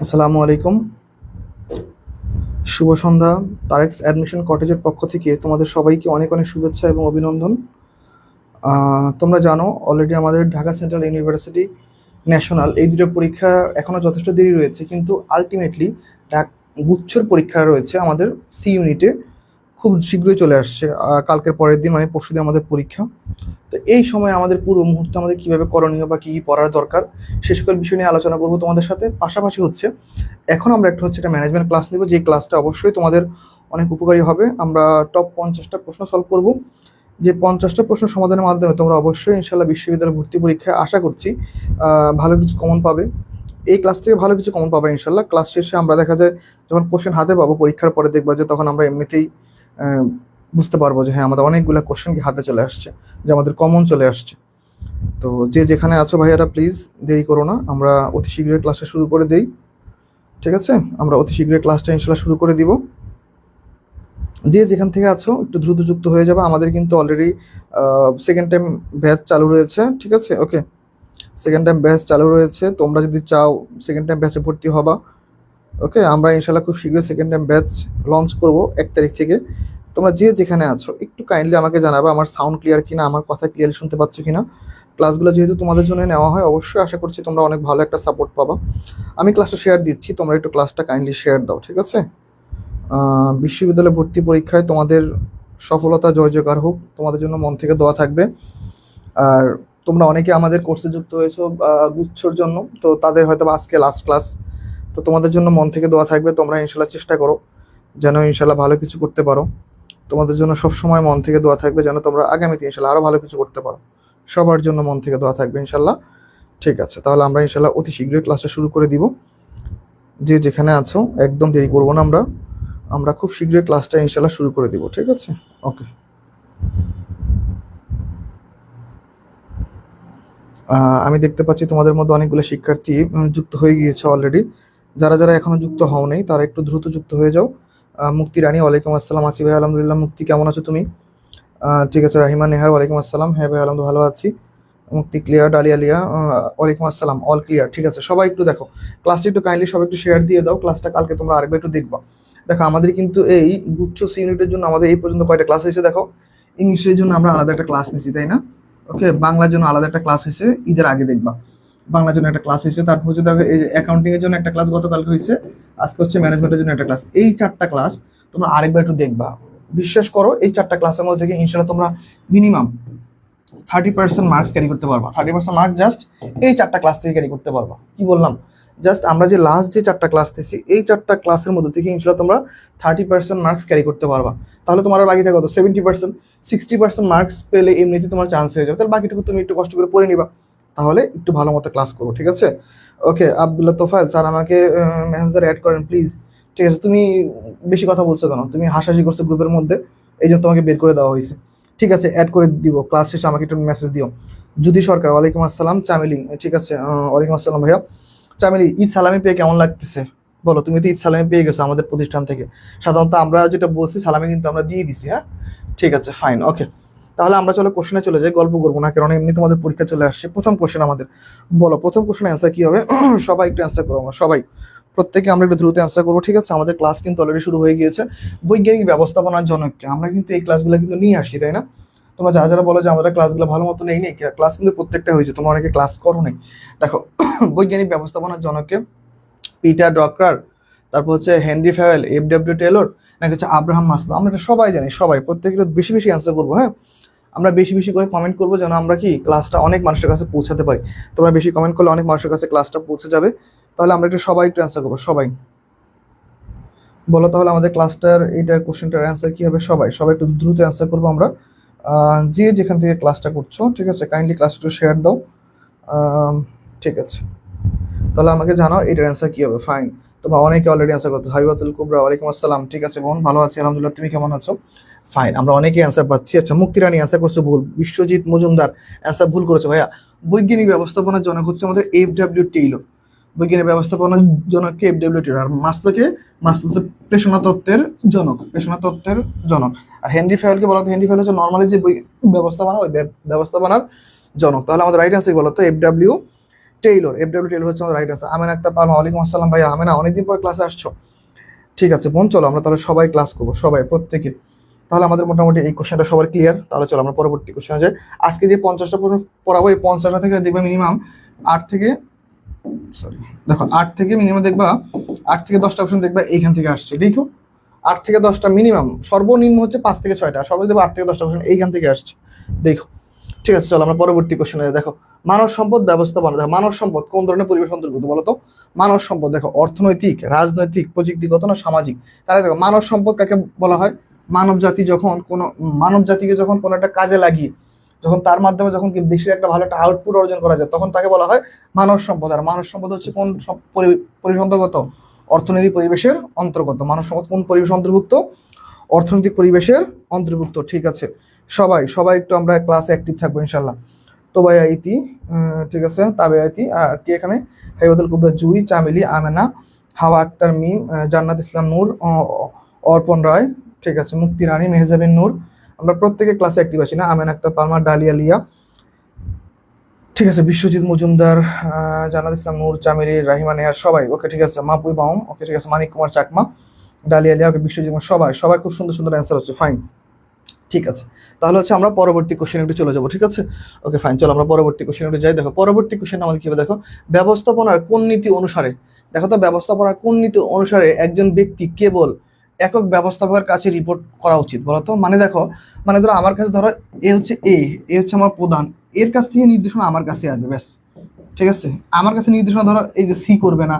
আসসালামু আলাইকুম, শুভ সন্ধ্যা। তারেক্স অ্যাডমিশন কটেজের পক্ষ থেকে তোমাদের সবাইকে অনেক অনেক শুভেচ্ছা এবং অভিনন্দন। তোমরা জানো অলরেডি আমাদের ঢাকা সেন্ট্রাল ইউনিভার্সিটি ন্যাশনাল এই দুটো পরীক্ষা এখনও যথেষ্ট দেরি রয়েছে, কিন্তু আলটিমেটলি গুচ্ছর পরীক্ষা রয়েছে আমাদের সি ইউনিটে, খুব শীঘ্রই চলে আসছে। কালকের পরের দিন মানে পরশুদিন আমাদের পরীক্ষা। তো এই সময় আমাদের পুরো মুহূর্তে আমাদের কীভাবে করণীয় বা কী কী পড়ার দরকার সে সকল বিষয় নিয়ে আলোচনা করবো তোমাদের সাথে। পাশাপাশি এখন আমরা একটা ম্যানেজমেন্ট ক্লাস নেব, যে ক্লাসটা অবশ্যই তোমাদের অনেক উপকারী হবে। আমরা টপ 50টা প্রশ্ন সলভ করব, যে 50টা প্রশ্ন সমাধানের মাধ্যমে তোমরা অবশ্যই ইনশাল্লাহ বিশ্ববিদ্যালয় ভর্তি পরীক্ষায় আশা করছি ভালো কিছু কমন পাবে। এই ক্লাস থেকে ভালো কিছু কমন পাবে ইনশাল্লাহ। ক্লাস শেষে আমরা দেখা যায় যখন কোশ্চেন হাতে পাবো পরীক্ষার পরে, দেখবা যে তখন আমরা এমনিতেই আহ, বুঝতে পারবো যে হ্যাঁ আমাদের অনেকগুলো কোশ্চেন কি হাতে চলে আসছে, যে আমাদের কমন চলে আসছে। তো যে যেখানে আছো ভাইয়ারা প্লিজ দেরি করো না, আমরা অতি শীঘ্রই ক্লাসটা শুরু করে দেই। ঠিক আছে, আমরা অতি শীঘ্রই ক্লাসটা ইনশাল্লাহ শুরু করে দিব। যে যেখান থেকে আছো একটু দ্রুত যুক্ত হয়ে যাবে। আমাদের কিন্তু অলরেডি সেকেন্ড টাইম ব্যাচ চালু রয়েছে। ঠিক আছে, ওকে, সেকেন্ড টাইম ব্যাচ চালু রয়েছে। তোমরা যদি চাও সেকেন্ড টাইম ব্যাচে ভর্তি হবা, ওকে, আমরা ইনশাল্লাহ খুব শীঘ্রই সেকেন্ড টাইম ব্যাচ লঞ্চ করব 1 তারিখ থেকে। তোমরা যে যেখানে আছো একটু কাইন্ডলি আমাকে জানাবে আমার সাউন্ড ক্লিয়ার কিনা, আমার কথা ক্লিয়ারলি শুনতে পাচ্ছ কিনা। ক্লাসগুলো যেহেতু তোমাদের জন্য নেওয়া হয়, অবশ্যই আশা করছি তোমরা অনেক ভালো একটা সাপোর্ট পাবা। আমি ক্লাসটা শেয়ার দিচ্ছি, তোমরা একটু ক্লাসটা কাইন্ডলি শেয়ার দাও। ঠিক আছে, বিশ্ববিদ্যালয় ভর্তি পরীক্ষায় তোমাদের সফলতা জয় জয়কার হোক, তোমাদের জন্য মন থেকে দোয়া থাকবে। আর তোমরা অনেকে আমাদের কোর্সে যুক্ত হয়েছো গুচ্ছর জন্য, তো তাদের হয়তো আজকে লাস্ট ক্লাস, তো তোমাদের জন্য মন থেকে দোয়া থাকবে। তোমরা ইনশাল্লাহ চেষ্টা করো যেন ইনশাল্লাহ ভালো কিছু করতে পারো। তোমাদের জন্য সবসময় মন থেকে দোয়া থাকবে যেন তোমরা আগামীতে ইনশাল্লাহ আরও ভালো কিছু করতে পারো। সবার জন্য মন থেকে দোয়া থাকবে ইনশাল্লাহ। ঠিক আছে, তাহলে আমরা ইনশাল্লাহ অতি শীঘ্রই ক্লাসটা শুরু করে দিব। যে যেখানে আছো একদম দেরি করবো না, আমরা আমরা খুব শীঘ্রই ক্লাসটা ইনশাল্লাহ শুরু করে দিব। ঠিক আছে, ওকে। আমি দেখতে পাচ্ছি তোমাদের মধ্যে অনেকগুলো শিক্ষার্থী যুক্ত হয়ে গিয়েছে অলরেডি। যারা যারা এখনো যুক্ত হও নাই তারা একটু দ্রুত যুক্ত হয়ে যাও। মুক্তি রানী, ওয়ালাইকুম আসসালাম। আছি ভাই আলহামদুলিল্লাহ। মুক্তি কেমন আছো তুমি? ঠিক আছে। রাহিমা নেহার, ওয়ালাইকুম আসসালাম। হ্যাঁ ভাই আলহামদুলিল্লাহ ভালো আছি। মুক্তি ক্লিয়ার। ডালিয়া লিয়া, ওয়ালাইকুম আসসালাম। All clear. ঠিক আছে, সবাই একটু দেখো ক্লাসটা, একটু কাইন্ডলি সবাই একটু শেয়ার দিয়ে দাও ক্লাসটা। কালকে তোমরা আরেকবার একটু দেখবা। দেখো আমাদের কিন্তু এই গুচ্ছ সি ইউনিটের জন্য আমাদের এই পর্যন্ত কয়টা ক্লাস হয়েছে দেখো। ইংলিশের জন্য আমরা আলাদা একটা ক্লাস নিছি, তাই না? ওকে, বাংলার জন্য আলাদা একটা ক্লাস হয়েছে, ঈদের আগে দেখবা। বাংলার জন্য একটা ক্লাস হয়েছে, তারপর দেখো এই অ্যাকাউন্টিং এর জন্য একটা ক্লাস গতকালকে হয়েছে, আজকে ম্যানেজমেন্টের জন্য একটা ক্লাস। এই 4টা ক্লাস তোমরা আরেকবার একটু দেখবা। বিশ্বাস করো এই 4টা ক্লাসের মধ্যে থেকে ইনশাল্লাহ তোমরা মিনিমাম 30% মার্কস ক্যারি করতে পারবা। 30% মার্কস জাস্ট এই 4টা ক্লাস থেকে ক্যারি করতে পারবা। কি বললাম? জাস্ট আমরা যে লাস্ট যে 4টা ক্লাস দিছি এই 4টা ক্লাসের মধ্যে থেকে ইনশাল্লাহ তোমরা 30% মার্কস ক্যারি করতে পারবা। তাহলে তোমার বাকি থাকে কত? 70%। 60% মার্কস পেলে এমনিতে তোমার চান্স হয়ে যাবে। তাহলে বাকিটুকু তুমি একটু কষ্ট করে পড়ে নিবা, তাহলে একটু ভালো মতো ক্লাস করো। ঠিক আছে, ওকে। আব্দুল্লাহ তোফায়েল স্যার, আমাকে মেসেঞ্জারে অ্যাড করেন প্লিজ। ঠিক আছে, তুমি বেশি কথা বলছো কেন? তুমি হাসাহাসি করছো গ্রুপের মধ্যে, এই জন্য তোমাকে বের করে দেওয়া হয়েছে। ঠিক আছে, অ্যাড করে দিব। ক্লাস শেষে আমাকে একটু মেসেজ দিও। যদি সরকার, ওয়ালাইকুম আসসালাম। চামেলি, ঠিক আছে, ওয়ালাইকুম আসসালাম ভাইয়া। চামেলি, ঈদ সালামি পেয়ে কেমন লাগতেছে বলো? তুমি তো ঈদ সালামি পেয়ে গেছো আমাদের প্রতিষ্ঠান থেকে। সাধারণত আমরা যেটা বলছি সালামি কিন্তু আমরা দিয়ে দিছি। হ্যাঁ, ঠিক আছে, ফাইন, ওকে। তাহলে আমরা চলো কোশ্চেনে চলে যাই, গল্প করবো না, কারণ এমনি তোমাদের পরীক্ষা চলে আসছে। প্রথম কোশ্চেন আমাদের, বলো প্রথম কোশ্চেন অ্যান্সার কি হবে? সবাই একটু অ্যান্সার করো, আমরা সবাই প্রত্যেকে আমরা একটু দ্রুত অ্যান্সার করবো। ঠিক আছে, আমাদের ক্লাস কিন্তু অলরেডি শুরু হয়ে গিয়েছে। বৈজ্ঞানিক ব্যবস্থাপনার জনককে আমরা কিন্তু এই ক্লাসগুলো কিন্তু নিয়ে আসছি, তাই না? তোমরা যারা যারা বলো যে আমাদের ক্লাসগুলো ভালো মতো নেই, ক্লাস কিন্তু প্রত্যেকটা হয়েছে, তোমরা অনেকে ক্লাস করো নাই। দেখো, বৈজ্ঞানিক ব্যবস্থাপনার জনককে পিটার ড্রকার, তারপর হেনরি ফেওয়েল, এফ.ডব্লিউ. টেলর, নাকি আব্রাহাম মাসলো। আমরা এটা সবাই জানি, সবাই প্রত্যেকের বেশি বেশি অ্যান্সার করবো। হ্যাঁ, আমরা বেশি বেশি করে কমেন্ট করবো যেন আমরা কি ক্লাসটা অনেক মানুষের কাছে পৌঁছাতে পারি। তোমরা বেশি কমেন্ট করলে অনেক মানুষের কাছে ক্লাসটা পৌঁছে যাবে। তাহলে আমরা একটু সবাই একটু অ্যান্সার করবো। সবাই বলো তাহলে আমাদের ক্লাসটার এইটার কোশ্চেনটার অ্যান্সার কি হবে? সবাই সবাই একটু দ্রুত অ্যান্সার করবো আমরা। যে যেখান থেকে ক্লাসটা করছো, ঠিক আছে, কাইন্ডলি ক্লাসটা একটু শেয়ার দাও। ঠিক আছে, তাহলে আমাকে জানাও এটার অ্যান্সার কি হবে। ফাইন, তোমরা অনেকে অলরেডি অ্যান্সার করছো। হাবিবাতুল কুবরা, ওয়ালাইকুম আসসালাম। ঠিক আছে বোন, ভালো আছি আলহামদুলিল্লাহ, তুমি কেমন আছো? ফাইন, আমরা অনেকে অ্যান্সার পাচ্ছি। আচ্ছা, মুক্তি রানী অ্যান্সার করছো ভুল। বিশ্বজিৎ মজুমদার অ্যান্সার ভুল করেছো ভাইয়া। বৈজ্ঞানিক ব্যবস্থাপনার জনক হচ্ছে আমাদের এফ.ডব্লিউ. টেইলর। বৈজ্ঞানিক ব্যবস্থাপনার জনককে এফ.ডব্লিউ. টেইলর। আর মাসলোকে, মাসলো হচ্ছে প্রেষণা তত্ত্বের জনক, প্রেষণা তত্ত্বের জনক। আর হেনরি ফেওয়েলকে বলা হয়, হেনরি ফেওয়েল হচ্ছে নর্মালি যে ব্যবস্থাপনা, ওই ব্যবস্থাপনার জনক। তাহলে আমাদের রাইট অ্যান্সার বলো তো এফ.ডব্লিউ. টেইলর, FW টেইলর হচ্ছে আমাদের রাইট আনসার। আমেনা আক্তার পারমা, ওয়ালাইকুম আসসালাম ভাইয়া আমেনা, অনেকদিন পর ক্লাসে আসছো। ঠিক আছে বোন, চলো আমরা তাহলে সবাই ক্লাস করবো, সবাই প্রত্যেকে। তাহলে আমাদের মোটামুটি এই কোশ্চেনটা সবার ক্লিয়ার। তাহলে চলো আমরা পরবর্তী কোশ্চেনে যাই। আজকে যে 50টা প্রশ্ন পড়াবো, এই 50টা থেকে দেখবে মিনিমাম 8 থেকে, সরি দেখো 8 থেকে মিনিমাম দেখবা 8 থেকে 10টা কোশ্চেন দেখবা এইখান থেকে আসছে। দেখো 8 থেকে 10টা মিনিমাম, সর্বনিম্ন হচ্ছে 5 থেকে 6টা, সর্বোচ্চ দেখবো 8 থেকে 10টা কোশ্চেন এইখান থেকে আসছে। দেখো ঠিক আছে, চলো আমরা পরবর্তী কোশ্চেনে। দেখো মানব সম্পদ ব্যবস্থাপনা। দেখো মানব সম্পদ কোন ধরনের পরিবেশ অন্তর্ভুক্ত বলো তো? মানব সম্পদ দেখো অর্থনৈতিক, রাজনৈতিক, প্রযুক্তিগত না সামাজিক। তাহলে দেখো মানব সম্পদ কাকে বলা হয়? মানব জাতি যখন কোনো মানব জাতিকে যখন কোনো একটা কাজে লাগিয়ে, যখন তার মাধ্যমে যখন কি দেশের একটা ভালো একটা আউটপুট অর্জন করা যায়, তখন তাকে বলা হয় মানব সম্পদ। আর মানব সম্পদ হচ্ছে কোন পরিবেশ অন্তর্গত? অর্থনৈতিক পরিবেশের অন্তর্গত। মানব সম্পদ কোন পরিবেশ অন্তর্ভুক্ত? অর্থনৈতিক পরিবেশের অন্তর্ভুক্ত। ঠিক আছে, সবাই সবাই একটু আমরা ক্লাসে অ্যাক্টিভ থাকবো ইনশাল্লাহ। তো ভাইয়া ইতি, ঠিক আছে, তাবে ইতি, আর কি এখানে হাইবুল কুবরা, জুই, চামেলি, আমেনা, হাওয়া আক্তার, মিম, জান্নাত ইসলাম নূর, অর্পণ রায়, ঠিক আছে, মুক্তি রানী, মেহজাবিন নূর, আমরা প্রত্যেকে ক্লাসে অ্যাক্টিভ আছি না? আমেনা আক্তার পারমা, ডালিয়া লিয়া, ঠিক আছে, বিশ্বজিৎ মজুমদার, জান্নাত ইসলাম নূর, চামেলি, রাহিমা নেহার, সবাই ওকে। ঠিক আছে, মাহবুব মাহম ওকে। ঠিক আছে, মানিক কুমার চাকমা, ডালিয়া লিয়া ওকে, বিশ্বজিৎ, সবাই সবাই খুব সুন্দর সুন্দর অ্যান্সার হচ্ছে। ফাইন, ঠিক আছে, তাহলে হচ্ছে আমরা পরবর্তী কোশ্চেন একটু চলে যাবো। ঠিক আছে, ওকে ফাইন, চলো আমরা পরবর্তী কোশ্চেন একটু যাই। দেখো পরবর্তী কোশ্চেন আমাদের কি হবে, দেখো ব্যবস্থাপনার কোন নীতি অনুসারে, দেখো তো ব্যবস্থাপনার কোন নীতি অনুসারে একজন ব্যক্তি কেবল একক ব্যবস্থাপকের কাছে রিপোর্ট করা উচিত বলতো? মানে দেখো, মানে ধরো আমার কাছে ধরো এ হচ্ছে এ হচ্ছে আমার প্রধান, এর কাছ থেকে নির্দেশনা আমার কাছে আসবে, ব্যাস। ঠিক আছে, আমার কাছে নির্দেশনা ধরো এই যে সি করবে না,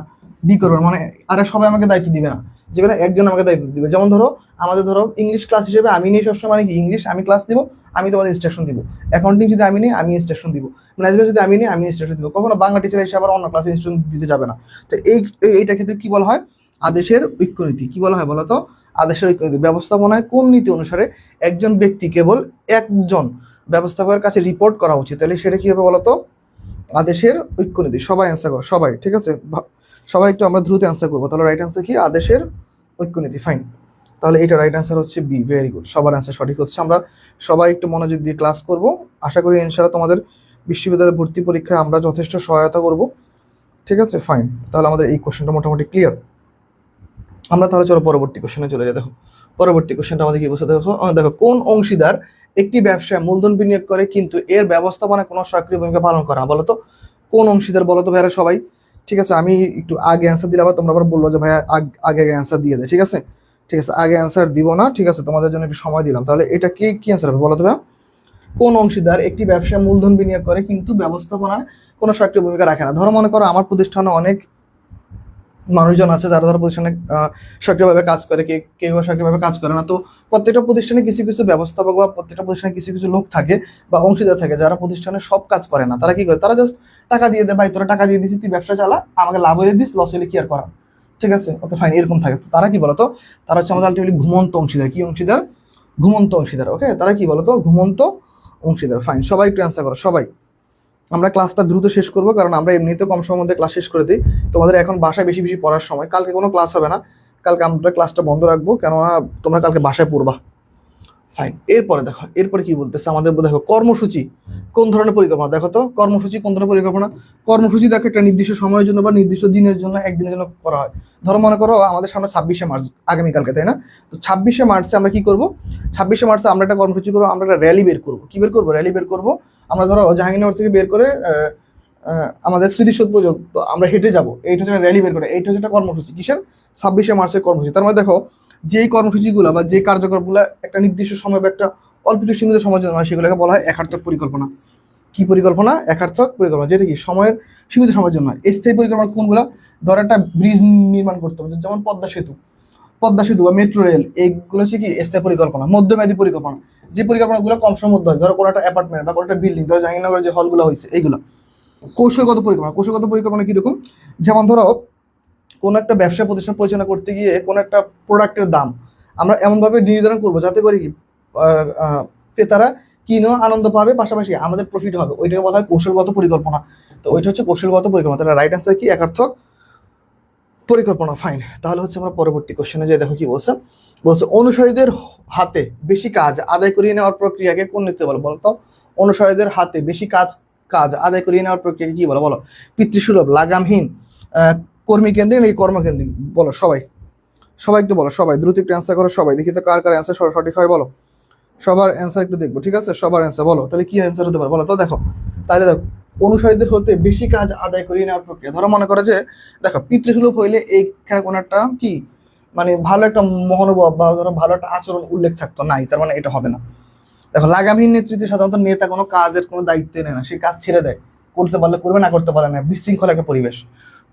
ডি করবে না, মানে আরে সবাই আমাকে দায়িত্ব দিবে না, যেখানে একজন আমাকে দায়িত্ব দিবে। যেমন ধরো আমাদের ধরো ইংলিশ ক্লাস হিসেবে আমি নিই সবসময়, মানে কি ইংলিশ আমি ক্লাস দিব, আমি তোমাদের ইনস্ট্রাকশন দিব। অ্যাকাউন্টিং যদি আমি নিই, আমি ইনস্ট্রাকশন দিব। ম্যানেজমেন্ট যদি আমি নিই, আমি ইনস্ট্রাকশন দিব। কখনো বাংলা টিচার এসে আবার অন্য ক্লাসে ইনস্ট্রাকশন দিতে যাবে না। তো এইটা ক্ষেত্রে কি বলা হয়? আদেশের ঐক্যনীতি। কি বলা হয় বলতো? আদেশের ঐক্যনীতি। ব্যবস্থাপনায় কোন নীতি অনুসারে একজন ব্যক্তি কেবল একজন ব্যবস্থাপকের কাছে রিপোর্ট করা উচিত? তাহলে সেটা কি হবে বলতো? আদেশের ঐক্যনীতি। সবাই অ্যান্সার করো, সবাই। ঠিক আছে, সবাই একটু আমরা দ্রুত অ্যান্সার করবো। তাহলে রাইট অ্যান্সার কি? আদেশের ঐক্যনীতি। ফাইন, তাহলে এটা রাইট অ্যান্সার হচ্ছে বি। ভেরি গুড, সবার অ্যান্সার সঠিক হচ্ছে। আমরা সবাই একটু মনোযোগ দিয়ে ক্লাস করব। আশা করি ইনশাআল্লাহ তোমাদের বিশ্ববিদ্যালয়ের ভর্তি পরীক্ষায় আমরা যথেষ্ট সহায়তা করব। ঠিক আছে, ফাইন, তাহলে আমাদের এই কোশ্চেনটা মোটামুটি ক্লিয়ার। আমরা তাহলে চলো পরবর্তী কোশ্চেনে চলে যাই। দেখো পরবর্তী কোশ্চেনটা আমাদের কি বলছে, দেখো দেখো কোন অংশীদার একটি ব্যবসায় মূলধন বিনিয়োগ করে কিন্তু এর ব্যবস্থাপনায় কোনো সক্রিয় ভূমিকা পালন করা? বলো তো কোন অংশীদার, বলো তো ভাইরা সবাই। ঠিক আছে, আমি একটু আগে অ্যান্সার দিলে আবার তোমরা আবার বললো যে ভাইয়া আগে অ্যান্সার দিয়ে দেয়। ঠিক আছে, ঠিক আছে, আগে অ্যান্সার দিব না। ঠিক আছে, তোমাদের জন্য একটু সময় দিলাম। তাহলে এটা কি কি অ্যান্সার হবে বলো তো ভাইয়া? কোন অংশীদার একটি ব্যবসায় মূলধন বিনিয়োগ করে কিন্তু ব্যবস্থাপনায় কোনো সক্রিয় ভূমিকা রাখে না? ধরো মনে করো আমার প্রতিষ্ঠানে অনেক মানুষজন আছে যারা ধরো প্রতিষ্ঠানে সক্রিয়ভাবে কাজ করে, কেউ সক্রিয়ভাবে কাজ করে না। তো প্রত্যেকটা প্রতিষ্ঠানে কিছু কিছু ব্যবস্থাপক বা প্রত্যেকটা প্রতিষ্ঠানে কিছু কিছু লোক থাকে বা অংশীদার থাকে যারা প্রতিষ্ঠানের সব কাজ করে না। তারা কি করে? তারা জাস্ট টাকা দিয়ে দেয়, ভাই তোরা টাকা দিয়ে দিচ্ছি, তুই ব্যবসা চালা, আমাকে লাভ হলে দিস, লস হলে কি আর করা। ঠিক আছে, ওকে ফাইন, এরকম থাকে। তো তারা কি বলতো? তারা হচ্ছে আমাদের আলটিমেটলি ঘুমন্ত অংশীদার। কি অংশীদার? ঘুমন্ত অংশীদার। ওকে, তারা কি বলতো? ঘুমন্ত অংশীদার। ফাইন, সবাই একটু অ্যান্সার করো, সবাই। আমরা ক্লাসটা দ্রুত শেষ করবো, কারণ আমরা এমনিতে কম সময়ের মধ্যে ক্লাস শেষ করে দিই। তোমাদের এখন বাসায় বেশি বেশি পড়ার সময়, কালকে কোনো ক্লাস হবে না, কালকে আমরা ক্লাসটা বন্ধ রাখবো, কেননা তোমরা কালকে বাসায় পড়বা। ফাইন, এরপরে দেখো, এরপরে কি বলতেছে আমাদের, দেখো কর্মসূচি কোন ধরনের পরিকল্পনা। দেখো তো কর্মসূচি কোন ধরনের পরিকল্পনা। কর্মসূচি দেখো একটা নির্দিষ্ট সময়ের জন্য বা নির্দিষ্ট দিনের জন্য, একদিনের জন্য করা হয়। ধরো মনে করো আমাদের সামনে 26শে মার্চ, আগামীকালকে, তাই না? তো 26শে মার্চে আমরা কি করবো? 26শে মার্চে আমরা একটা কর্মসূচি করবো, আমরা একটা র্যালি বের করবো। কি বের করবো? র্যালি বের করবো। আমরা ধরো জাহাঙ্গীরনগর থেকে বের করে আমাদের স্মৃতিসৌধ পর্যন্ত আমরা হেঁটে যাবো। এইটা হচ্ছে র্যালি বের করে, এইটা হচ্ছে একটা কর্মসূচি। কিসের? 26শে মার্চের কর্মসূচি। তার মানে দেখো যেই কর্মসূচিগুলো বা যে কার্যক্রমগুলো একটা নির্দিষ্ট সময় বা একটা অল্প একটু সীমিত সময়ের জন্য হয়, সেগুলোকে বলা হয় একার্থক পরিকল্পনা। কি পরিকল্পনা? একার্থক পরিকল্পনা, যেটা কি সময়ের সীমিত সময়ের জন্য হয়। স্থায়ী পরিকল্পনা কোনগুলো? ধর একটা ব্রিজ নির্মাণ করতে হবে, যেমন পদ্মা সেতু বা মেট্রো রেল, এইগুলো হচ্ছে কি স্থায়ী পরিকল্পনা। মধ্যমেয়াদী পরিকল্পনা, যে পরিকল্পনাগুলো কম সময়ের মধ্যে হয়, ধরো কোনো একটা অ্যাপার্টমেন্ট বা কোনো একটা বিল্ডিং, ধরো জাহাঙ্গীরনগরের যে হলগুলো হয়েছে এইগুলো। কৌশলগত পরিকল্পনা, কৌশলগত পরিকল্পনা কিরকম? যেমন ধরো কোনো একটা ব্যবসা প্রতিষ্ঠান পরিচালনা করতে গিয়ে কোনো একটা প্রোডাক্টের দাম আমরা এমনভাবে নির্ধারণ করবো যাতে করে কি ক্রেতারা কিনেও আনন্দ পাবে, পাশাপাশি আমাদের প্রফিট হবে। ওইটাকে বলা হয় কৌশলগত পরিকল্পনা। তো ওইটা হচ্ছে কৌশলগত পরিকল্পনা। তাহলে রাইট অ্যান্সার কি? একার্থক পরিকল্পনা। ফাইন, তাহলে হচ্ছে আমরা পরবর্তী কোশ্চেনে যাই। দেখো কি বলছে, বলছে অনুসারীদের হাতে বেশি কাজ আদায় করিয়ে নেওয়ার প্রক্রিয়াকে কোন নীতি বলে? বলতো অনুসারীদের হাতে বেশি কাজ কাজ আদায় করিয়ে নেওয়ার প্রক্রিয়াকে কি বলো? বলো পিতৃসুলভ, লাগামহীন, কর্মী কেন্দ্রিক নাকি কর্মকেন্দ্রিক? বলো সবাই, সবাই একটু বলো, সবাই দ্রুত একটু অ্যান্সার করো সবাই, দেখি তো কার কার অ্যান্সার সঠিক হয় বলো। সবার অ্যান্সার একটু দেখবো, ঠিক আছে? সবার অ্যান্সার বলো, তাহলে কি অ্যান্সার হতে পারে বলো তো। দেখো তাহলে দেখো, অনুসারীদের হতে বেশি কাজ আদায় করিয়ে নেওয়ার প্রক্রিয়া। ধরো মনে করো যে দেখো পিতৃসুলভ হইলে এইখানে কোনো একটা কি মানে ভালো একটা মনোভাব বা ধরো ভালো একটা আচরণ উল্লেখ থাকতো, নাই, তার মানে এটা হবে না। দেখো লাগামহীন নেতৃত্বে সাধারণত নেতা কোনো কাজের কোনো দায়িত্ব নেয় না, সে কাজ ছেড়ে দেয়, করতে পারলে করবে, না করতে পারে না, বিশৃঙ্খল একটা পরিবেশ।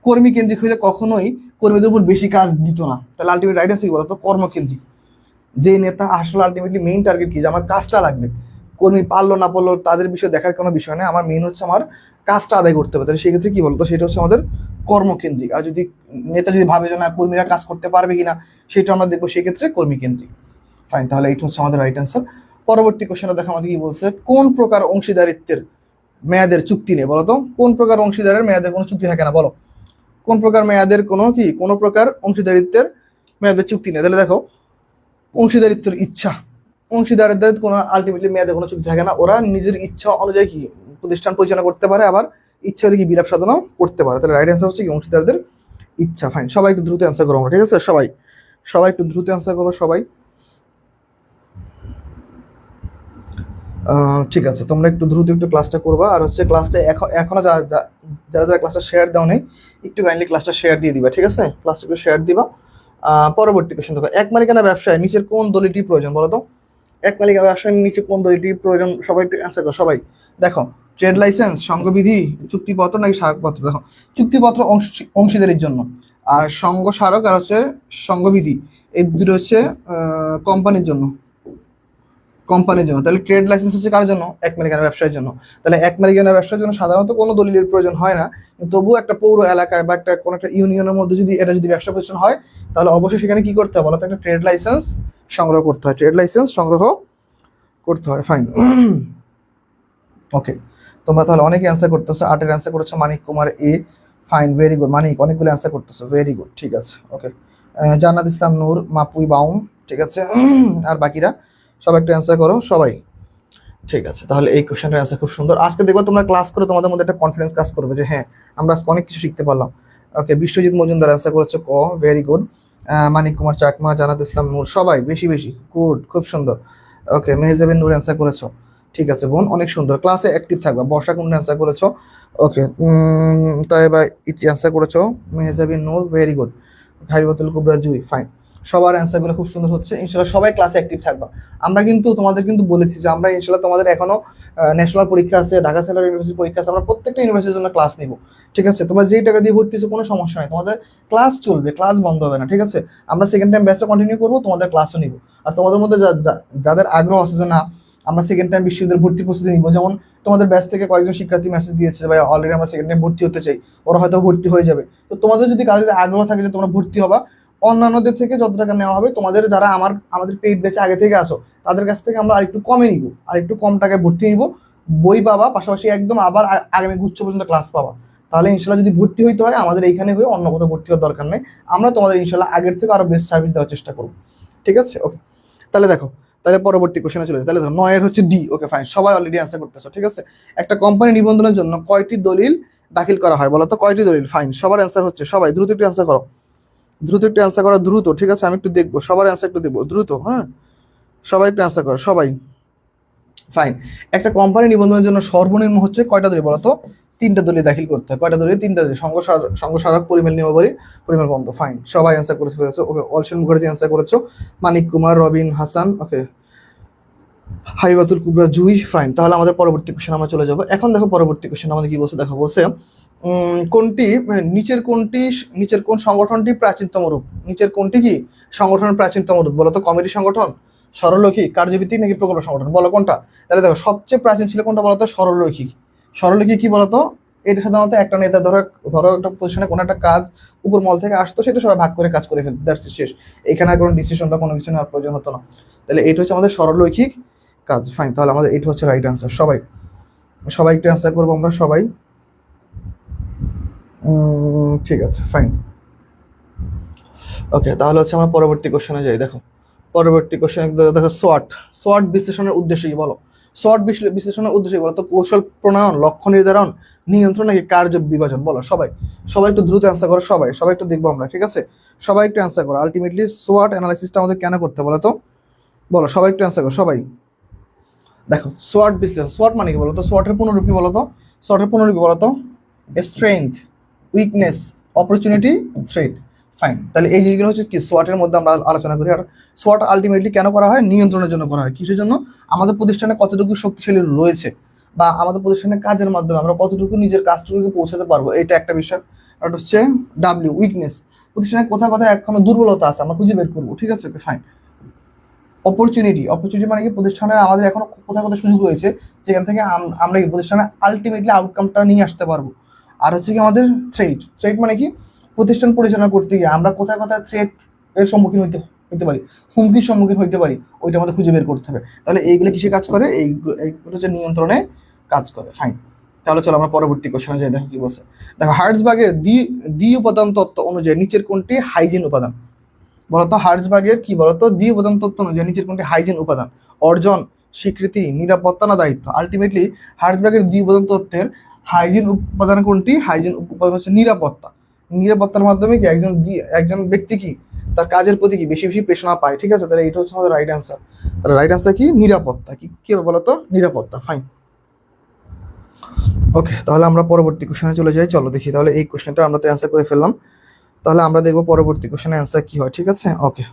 কর্মী কেন্দ্রিক হইলে কখনোই কর্মীদের উপর বেশি কাজ দিত না, তাহলে আলটিমেট রাইট আছে কি বলতো? কর্মকেন্দ্রিক। যে নেতা আসলে আলটিমেটলি মেইন টার্গেট কি, যে আমার কাজটা লাগবে, কর্মী পারলো না পারলো তাদের বিষয়ে দেখার কোনো বিষয় নেই, আমার মেইন হচ্ছে আমার কাজটা আদায় করতে হবে, তাহলে সেক্ষেত্রে কি বলতো? সেটা হচ্ছে আমাদের কর্মকেন্দ্রিক। আর যদি নেতা যদি ভাবে যে না কর্মীরা কাজ করতে পারবে কিনা সেটা আমরা দেখবো, সেক্ষেত্রে কর্মী কেন্দ্রিক। ফাইন, তাহলে এইটা হচ্ছে আমাদের রাইট অ্যান্সার। পরবর্তী কোশ্চেনে দেখো আমাদের কি বলছে, কোন প্রকার অংশীদারিত্বের মেয়াদের চুক্তি নেই? বলো তো কোন প্রকার অংশীদারের মেয়াদের কোনো চুক্তি থাকে না? বলো কোন প্রকার মেয়াদের কোনো প্রকার অংশীদারিত্বের মেয়াদের চুক্তি নেই? তাহলে দেখো অংশীদারিত্বের ইচ্ছা, অংশীদারদের কোনো আলটিমেটলি মেয়াদে কোনো চুক্তি থাকে না, ওরা নিজের ইচ্ছা অনুযায়ী কি প্রতিষ্ঠান পরিচালনা করতে পারে, আবার ইচ্ছা হলে কি বিলাপ সাধনাও করতে পারে। তাহলে রাইট অ্যান্সার হচ্ছে কি অংশীদারদের ইচ্ছা। ফাইন, সবাই একটু দ্রুত অ্যান্সার করো আমরা, ঠিক আছে? সবাই সবাই একটু দ্রুত অ্যান্সার করো সবাই। ঠিক আছে, তোমরা একটু দ্রুত একটু ক্লাসটা করবা, আর হচ্ছে ক্লাসটা এখনো যারা যারা যারা ক্লাসটা শেয়ার দাও নেই একটু কাইন্ডলি ক্লাসটা শেয়ার দিয়ে দিবা, ঠিক আছে? ক্লাসটা একটু শেয়ার দিবা। পরবর্তী কোশ্চেন দেখো, এক মালিকানা ব্যবসায় নিচের কোন দলিলটি প্রয়োজন? বলো তো এক মালিকানা ব্যবসায় নিচে কোন দলিলটি প্রয়োজন? সবাই একটু অ্যান্সার করো সবাই। দেখো ট্রেড লাইসেন্স, সংঘবিধি, চুক্তিপত্র নাকি স্মারকপত্র? দেখো চুক্তিপত্র অংশীদারির জন্য, আর সংঘ স্মারক আর হচ্ছে সংঘবিধি, এই দুটো হচ্ছে কোম্পানির জন্য, কোম্পানির জন্য। তাহলে ট্রেড লাইসেন্স হচ্ছে কার জন্য? এক মালিকানা ব্যবসায়ের জন্য। তাহলে এক মালিকানা ব্যবসার জন্য সাধারণত কোনো দলিলের প্রয়োজন হয় না, কিন্তু তবুও একটা পৌর এলাকায় বা একটা কোনো একটা ইউনিয়নের মধ্যে যদি এটা যদি ব্যবসা প্রতিষ্ঠান হয়, তাহলে অবশ্যই সেখানে কি করতে হবে বলো তো? একটা ট্রেড লাইসেন্স সংগ্রহ করতে হয়, ট্রেড লাইসেন্স সংগ্রহ করতে হয়। ফাইন, ওকে, তোমরা তাহলে অনেকে অ্যান্সার করতেছো। 8-এর অ্যান্সার করেছো মানিক কুমার এ। ফাইন, ভেরি গুড মানিক, অনেকগুলো অ্যান্সার করতেছো, ভেরি গুড, ঠিক আছে, ওকে। জান্নাত ইসলাম নূর, মাপুই বাউম, ঠিক আছে। আর বাকিরা সবাই একটু অ্যান্সার করো সবাই, ঠিক আছে। তাহলে এই কোশ্চেনটার অ্যান্সার খুব সুন্দর। আজকে দেখবো তোমরা ক্লাস করে তোমাদের মধ্যে একটা কনফিডেন্স কাজ করবে যে হ্যাঁ আমরা আজকে অনেক কিছু শিখতে পারলাম। ওকে, বিশ্বজিৎ মজুমদার অ্যান্সার করেছো ক, ভেরি গুড। মানিক কুমার চাকমা, জান্নাত ইসলাম নূর, সবাই বেশি বেশি, গুড, খুব সুন্দর। ওকে, মেহজাবিন নূর অ্যান্সার করেছো, ঠিক আছে বোন, অনেক সুন্দর। ক্লাসে অ্যাক্টিভ থাকবা। বর্ষা কুন্ডু অ্যান্সার করেছো, ওকে। তাই বা ইতি অ্যান্সার করেছো, মেহজাবিন নূর, ভেরি গুড। হাইবাতুল কুবরা জুই, ফাইন। সবার অ্যান্সারগুলো খুব সুন্দর হচ্ছে। ইনশাল্লাহ সবাই ক্লাসে অ্যাক্টিভ থাকবা। আমরা কিন্তু তোমাদের কিন্তু বলেছি যে আমরা ইনশাল্লাহ তোমাদের এখনো ন্যাশনাল পরীক্ষা আছে, ঢাকা সেন্ট্রাল ইউনিভার্সিটি পরীক্ষা আছে, আমরা প্রত্যেকটা ইউনিভার্সিটির জন্য ক্লাস নিব, ঠিক আছে? তোমরা যেই টাকা দিয়ে ভর্তি হচ্ছে কোনো সমস্যা নেই, তোমাদের ক্লাস চলবে, ক্লাস বন্ধ হবে না, ঠিক আছে? আমরা সেকেন্ড টাইম ব্যাচটা কন্টিনিউ করবো, তোমাদের ক্লাসও নিব। আর তোমাদের মধ্যে যাদের আগ্রহ আছে যে না আমরা সেকেন্ড টাইম বিশ্ববিদ্যালয়ের ভর্তি প্রস্তুতি নিব, যেমন তোমাদের ব্যাচ থেকে কয়েকজন শিক্ষার্থী মেসেজ দিয়েছে ভাই অলরেডি আমরা সেকেন্ড টাইম ভর্তি হতে চাই, ওরা হয়তো ভর্তি হয়ে যাবে। তো তোমাদের যদি কারো যদি আগ্রহ থাকে যে তোমরা ভর্তি হবা, অন্যান্যদের থেকে যত টাকা নেওয়া হবে, তোমাদের যারা আমাদের পেইড ব্যাচে আগে থেকে আসো তাদের কাছ থেকে আমরা আরেকটু কমে নিব, আর একটু কম টাকায় ভর্তি নিব, বই পাবা, পাশাপাশি একদম আবার আগামী গুচ্ছ পর্যন্ত ক্লাস পাবা। তাহলে ইনশাল্লাহ যদি ভর্তি হইতে হয় আমাদের এইখানে হয়ে, অন্য কোথাও ভর্তি হওয়ার দরকার নেই। আমরা তোমাদের ইনশাল্লাহ আগের থেকে আরো বেস্ট সার্ভিস দেওয়ার চেষ্টা করবো, ঠিক আছে? ওকে, তাহলে দেখো, তাহলে পরবর্তী কোশ্চেনে চলে যায়। তাহলে দেখো 9-এর হচ্ছে ডি। ওকে ফাইন, সবাই অলরেডি অ্যান্সার করতেছো, ঠিক আছে। একটা কোম্পানি নিবন্ধনের জন্য কয়টি দলিল দাখিল করা হয় বলো তো? কয়টি দলিল? ফাইন, সবার অ্যান্সার হচ্ছে, সবাই দ্রুত একটু অ্যান্সার করো, দ্রুত একটু অ্যান্সার করো, দ্রুত, ঠিক আছে? আমি একটু দেখবো সবার অ্যান্সার একটু দেখবো, দ্রুত, হ্যাঁ সবাই একটু অ্যান্সার করো সবাই। ফাইন, একটা কোম্পানি নিবন্ধনের জন্য সর্বনিম্ন হচ্ছে কয়টা দলিল বলো তো? 3টা দলিল দাখিল করতে হয়। কয়টা দলিল? 3টা দলিল, সংঘ স্মারক, পরিমেল নিয়মাবলী, পরিমেল বন্ধ। ফাইন, সবাই অ্যান্সার করে ফেলেছো। ওকে, অলসেন মুখার্জি অ্যান্সার করেছো, মানিক কুমার, রবিন হাসান, ওকে, হাইবাতুল কুবরা জুই, ফাইন। তাহলে আমাদের পরবর্তী কোশ্চেন আমরা চলে যাবো। এখন দেখো পরবর্তী কোশ্চেন আমাদের কি বলছে, দেখো বলছে নিচের কোন সংগঠনটি প্রাচীনতম রূপ? নিচের কোনটি কি সংগঠনের প্রাচীনতম রূপ বলো তো? কমিটি সংগঠন, সরলরৈখিক, কার্যভিত্তিক নাকি প্রকল্প সংগঠন? বলো কোনটা? তাহলে দেখো সবচেয়ে প্রাচীন ছিল কোনটা বলতো? সরলরৈখিক। সরলরৈখিক কি বলতো? এটা সাধারণত একটা নেতা ধরো একটা পজিশনে কোনো একটা কাজ উপর মল থেকে আসতো, সেটা সবাই ভাগ করে কাজ করে ফেলতো, দ্যাটস শেষ। এখানে কোনো ডিসিশন বা কোনো কিছু নেওয়ার প্রয়োজন হতো না। তাহলে এইটা হচ্ছে আমাদের সরলরৈখিক কাজ। ফাইন, তাহলে আমাদের এইটা হচ্ছে রাইট আনসার। সবাই সবাই একটু অ্যান্সার করবো আমরা সবাই, ঠিক আছে, ফাইন। ওকে, তাহলে হচ্ছে আমরা পরবর্তী কোশ্চেনে যাই। দেখো পরবর্তী কোশ্চেন দেখো, সোয়াট বিশ্লেষণের উদ্দেশ্য কি বলো? SWOT বিশ্লেষণের উদ্দেশ্য বলতো কৌশল প্রণয়ন, লক্ষ্য নির্ধারণ, নিয়ন্ত্রণ নাকি কার্য বিভাজন? বলো সবাই, সবাই একটু দ্রুত অ্যান্সার করো, সবাই সবাই একটু দেখবো আমরা, ঠিক আছে? সবাই একটু অ্যান্সার করো। আলটিমেটলি SWOT অ্যানালাইসিসটা আমাদের কেন করতে বলো তো? বলো সবাই একটু অ্যান্সার করো, সবাই। দেখো SWOT বিশ্লেষণ, SWOT মানে কি বলতো? SWOT এর পূর্ণরূপ কি বলতো? SWOT এর পূর্ণরূপ কি বলতো? Strength, weakness, opportunity, threat. Fine, তাহলে এই জিনিসগুলো হচ্ছে কি SWOT এর মধ্যে আমরা আলোচনা করি। আর SWOT আলটিমেটলি কেন করা হয়? নিয়ন্ত্রণের জন্য করা হয়। কিসের জন্য? আমাদের প্রতিষ্ঠানে কতটুকু শক্তিশালী রয়েছে, বা আমাদের প্রতিষ্ঠানের কাজের মাধ্যমে আমরা কতটুকু নিজের কাজটুকুকে পৌঁছাতে পারবো, এটা একটা বিষয়। আর হচ্ছে ডাব্লিউ, উইকনেস, প্রতিষ্ঠানের কোথায় কোথায় এখনো দুর্বলতা আছে আমরা খুঁজে বের করবো, ঠিক আছে? Okay fine. অপরচুনিটি, অপরচুনিটি মানে কি প্রতিষ্ঠানের আমাদের এখনো কোথায় কোথায় সুযোগ রয়েছে যেখান থেকে আমরা কি প্রতিষ্ঠানে আলটিমেটলি আউটকামটা নিয়ে আসতে পারবো। আর হচ্ছে কি আমাদের থ্রেট, থ্রেট মানে কি প্রতিষ্ঠান পরিচালনা করতে গিয়ে আমরা কোথায় কোথায় থ্রেট এর সম্মুখীন হইতে পারি, হুমকির সম্মুখীন হইতে পারি, ওইটা আমাদের খুঁজে বের করতে হবে। তাহলে এইগুলো কিসে কাজ করে? এইগুলো হচ্ছে নিয়ন্ত্রণে কাজ করে। ফাইন, তাহলে চলো আমরা পরবর্তী কোশ্চেনে যাই, দেখো কি বলছে। দেখো হার্টজবার্গের দ্বি উপাদান তত্ত্ব অনুযায়ী নিচের কোনটি হাইজিন উপাদান? বলতো হার্টজবার্গের কি বলতো দ্বি উপাদান তত্ত্ব অনুযায়ী নিচের কোনটি হাইজিন উপাদান? অর্জন, স্বীকৃতি, নিরাপত্তা না দায়িত্ব? আলটিমেটলি হার্টজবার্গের দ্বি উপাদান তত্ত্বের হাইজিন উপাদান কোনটি? হাইজিন উপাদান হচ্ছে নিরাপত্তা। নিরাপত্তার মাধ্যমে কি একজন ব্যক্তি কি তার কাজের প্রতি কি বেশি বেশি প্রেরণা পায়, ঠিক আছে? তাহলে এটা হচ্ছে আমাদের রাইট অ্যান্সার। তাহলে রাইট অ্যান্সার কি? নিরাপত্তা। কি হবে বলতো? নিরাপত্তা। ফাইন, ওকে, তাহলে আমরা পরবর্তী কোশ্চেনে চলে যাই। চলো দেখি, তাহলে এই কোশ্চেনটা আমরা তো অ্যান্সার করে ফেললাম, তাহলে আমরা দেখবো পরবর্তী কোশ্চেনে অ্যান্সার কি হয়, ঠিক আছে? ওকে,